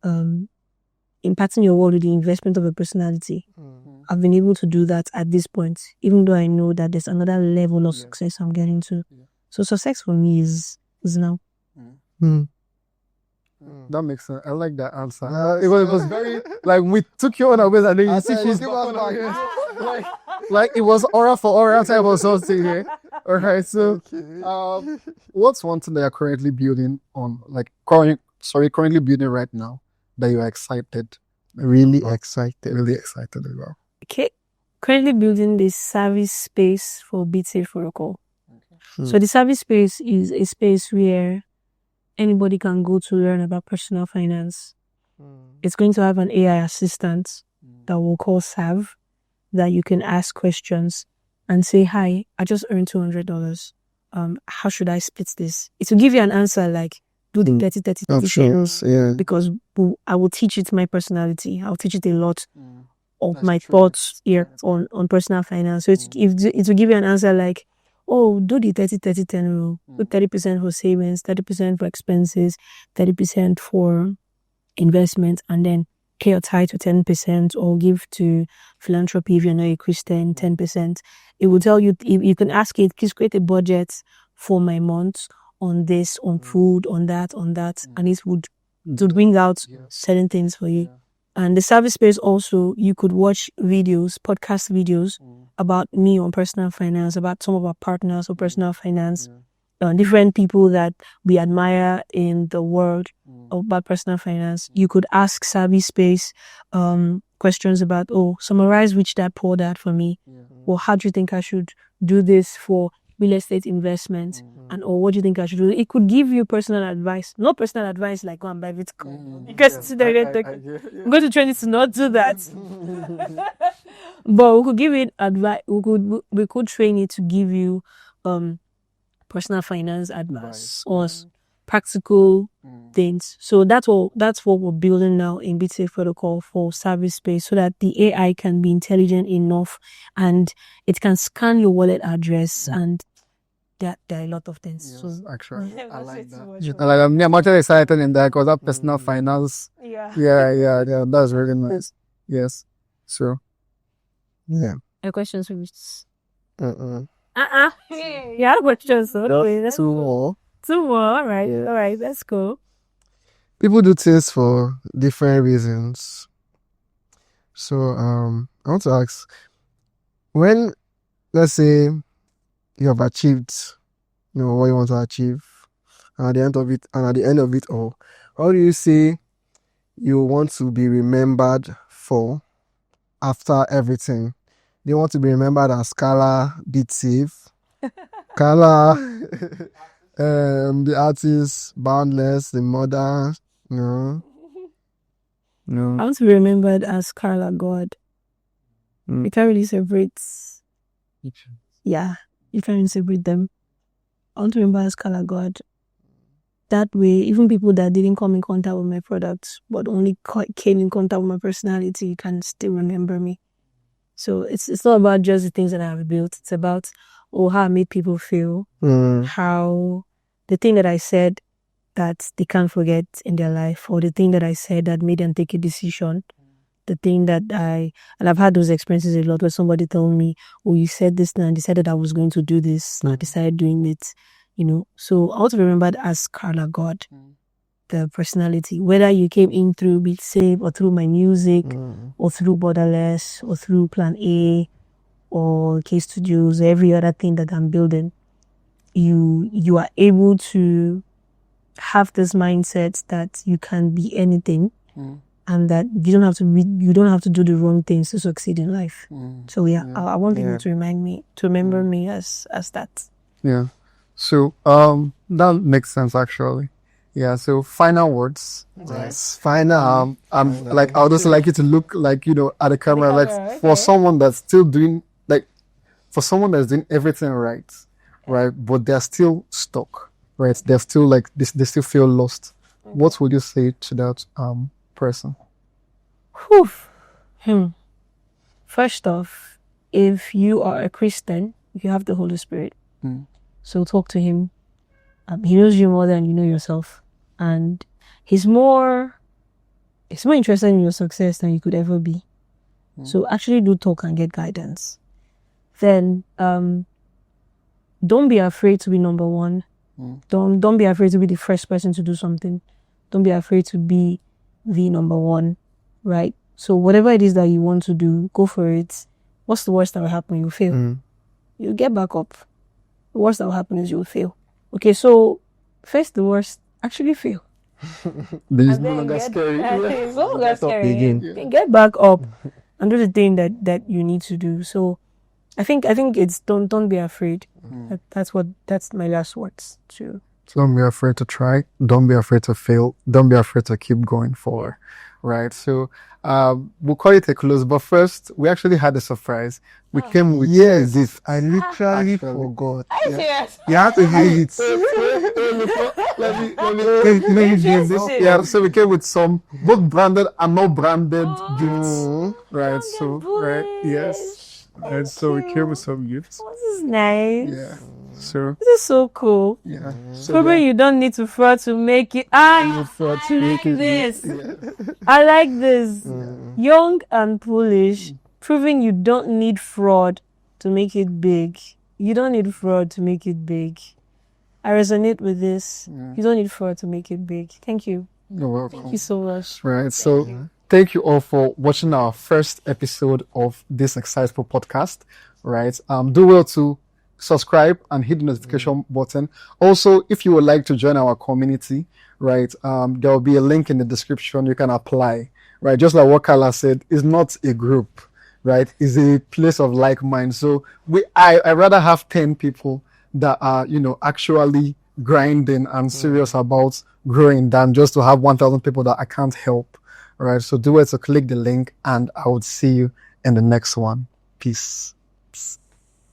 impacting your world with the investment of a personality. I've been able to do that at this point, even though I know that there's another level of success I'm getting to. So success for me is now. That makes sense. I like that answer. It was very we took you on our ways and then you see like it was aura for aura type of something here. Alright, so what's one thing that you're currently building on, currently building right now that you're excited? Really excited Really excited about? Okay. currently building this service space for BitSafe Protocol. So the service space is a space where anybody can go to learn about personal finance. It's going to have an AI assistant that we'll call Sav, that you can ask questions and say, hi, I just earned $200. How should I split this? It will give you an answer like, do the 30-30 options, yeah. Because I will teach it my personality. I'll teach it a lot of my thoughts here on personal finance. So it will give you an answer like, oh, do the 30-30-10 rule. Put 30% for savings, 30% for expenses, 30% for investment, and then pay your tithe to 10% or give to philanthropy if you're not a Christian, 10%. It will tell you, you can ask it, please create a budget for my month on this, on food, on that, and it would bring out certain things for you. And the service space also, you could watch videos, podcast videos about me on personal finance, about some of our partners on personal finance, different people that we admire in the world about personal finance. You could ask Savvy Space questions about, summarize rich dad, poor dad for me. Or how do you think I should do this for real estate investment? And or what do you think I should do? It could give you personal advice. Not personal advice like go and buy Bitcoin. Because I'm going to train you to not do that. But we could give it advice. We could train it to give you personal finance advice or practical things. So that's what we're building now in BitSafe Protocol for service space, so that the AI can be intelligent enough and it can scan your wallet address, and there are a lot of things. Yes, So actually, I like that. I'm actually excited in that because that personal finance. Yeah, that's really nice. Yes, sure. Yeah. any questions for me? Uh-uh. You had questions, so Two more. two more. All right, Yeah. all right, let's go. People do things for different reasons. So I want to ask, when, let's say, you have achieved, what you want to achieve, and at the end of it all, how do you say you want to be remembered for after everything? Do you want to be remembered as Karla BitSafe, Karla, the artist, Boundless, the mother, No. I want to be remembered as Karla God. You can't really separate. Yeah, you can't really separate them. I want to remember as Karla God. That way, even people that didn't come in contact with my products, but only came in contact with my personality, can still remember me. So it's not about just the things that I have built. It's about how I made people feel, how the thing that I said that they can't forget in their life, or the thing that I said that made them take a decision. The thing that and I've had those experiences a lot where somebody told me, you said this and I decided I was going to do this, and I decided doing it, So I want to be remembered as Karla God, the personality, whether you came in through BitSafe or through my music or through Borderless or through Plan A or K Studios, every other thing that I'm building, you are able to have this mindset that you can be anything, and that you don't have to do the wrong things to succeed in life. So I want people to remember me as that. Yeah. So that makes sense actually. Yeah. So final words. Yes. Final. I would also like you to look at the camera, for someone that's still doing for someone that's doing everything right, but they're still stuck, right? They're still they still feel lost. What would you say to that person? First off, if you are a Christian, you have the Holy Spirit. So talk to him. He knows you more than you know yourself, and he's more interested in your success than you could ever be. So actually do talk and get guidance. Then don't be afraid to be number one. Don't be afraid to be the first person to do something. Don't be afraid to be the number one, right? So whatever it is that you want to do, go for it. What's the worst that will happen? You'll fail. You get back up. The worst that will happen is you'll fail. Okay, so face the worst, actually fail. This is no longer scary. It's no longer scary. again. You can get back up. and do the thing that you need to do. So I think it's don't be afraid. That's my last words too. Don't be afraid to try. Don't be afraid to fail. Don't be afraid to keep going forward. Right. So we'll call it a close. But first, we actually had a surprise. We came with This I literally forgot. Yes. You have to hear it. let me give this. Yeah, so we came with some both branded and not branded gifts. Right. So right, yes. And so we came with some gifts. This is nice. Yeah. So This is so cool. yeah. So Probably you don't need to fraud to make it. I like this. I like this. Young and bullish, proving you don't need fraud to make it big. You don't need fraud to make it big. I resonate with this. You don't need fraud to make it big. Thank you. You're welcome. Thank you so much. Right. So thank you all for watching our first episode of this Excitable podcast. Right. Do well to subscribe and hit the notification button. Also, if you would like to join our community, right, there will be a link in the description. You can apply, right? Just like what Karla said, it's not a group, right? It's a place of like mind. So I rather have 10 people that are, actually grinding and serious about growing than just to have 1,000 people that I can't help, right? So do it to click the link, and I would see you in the next one. Peace.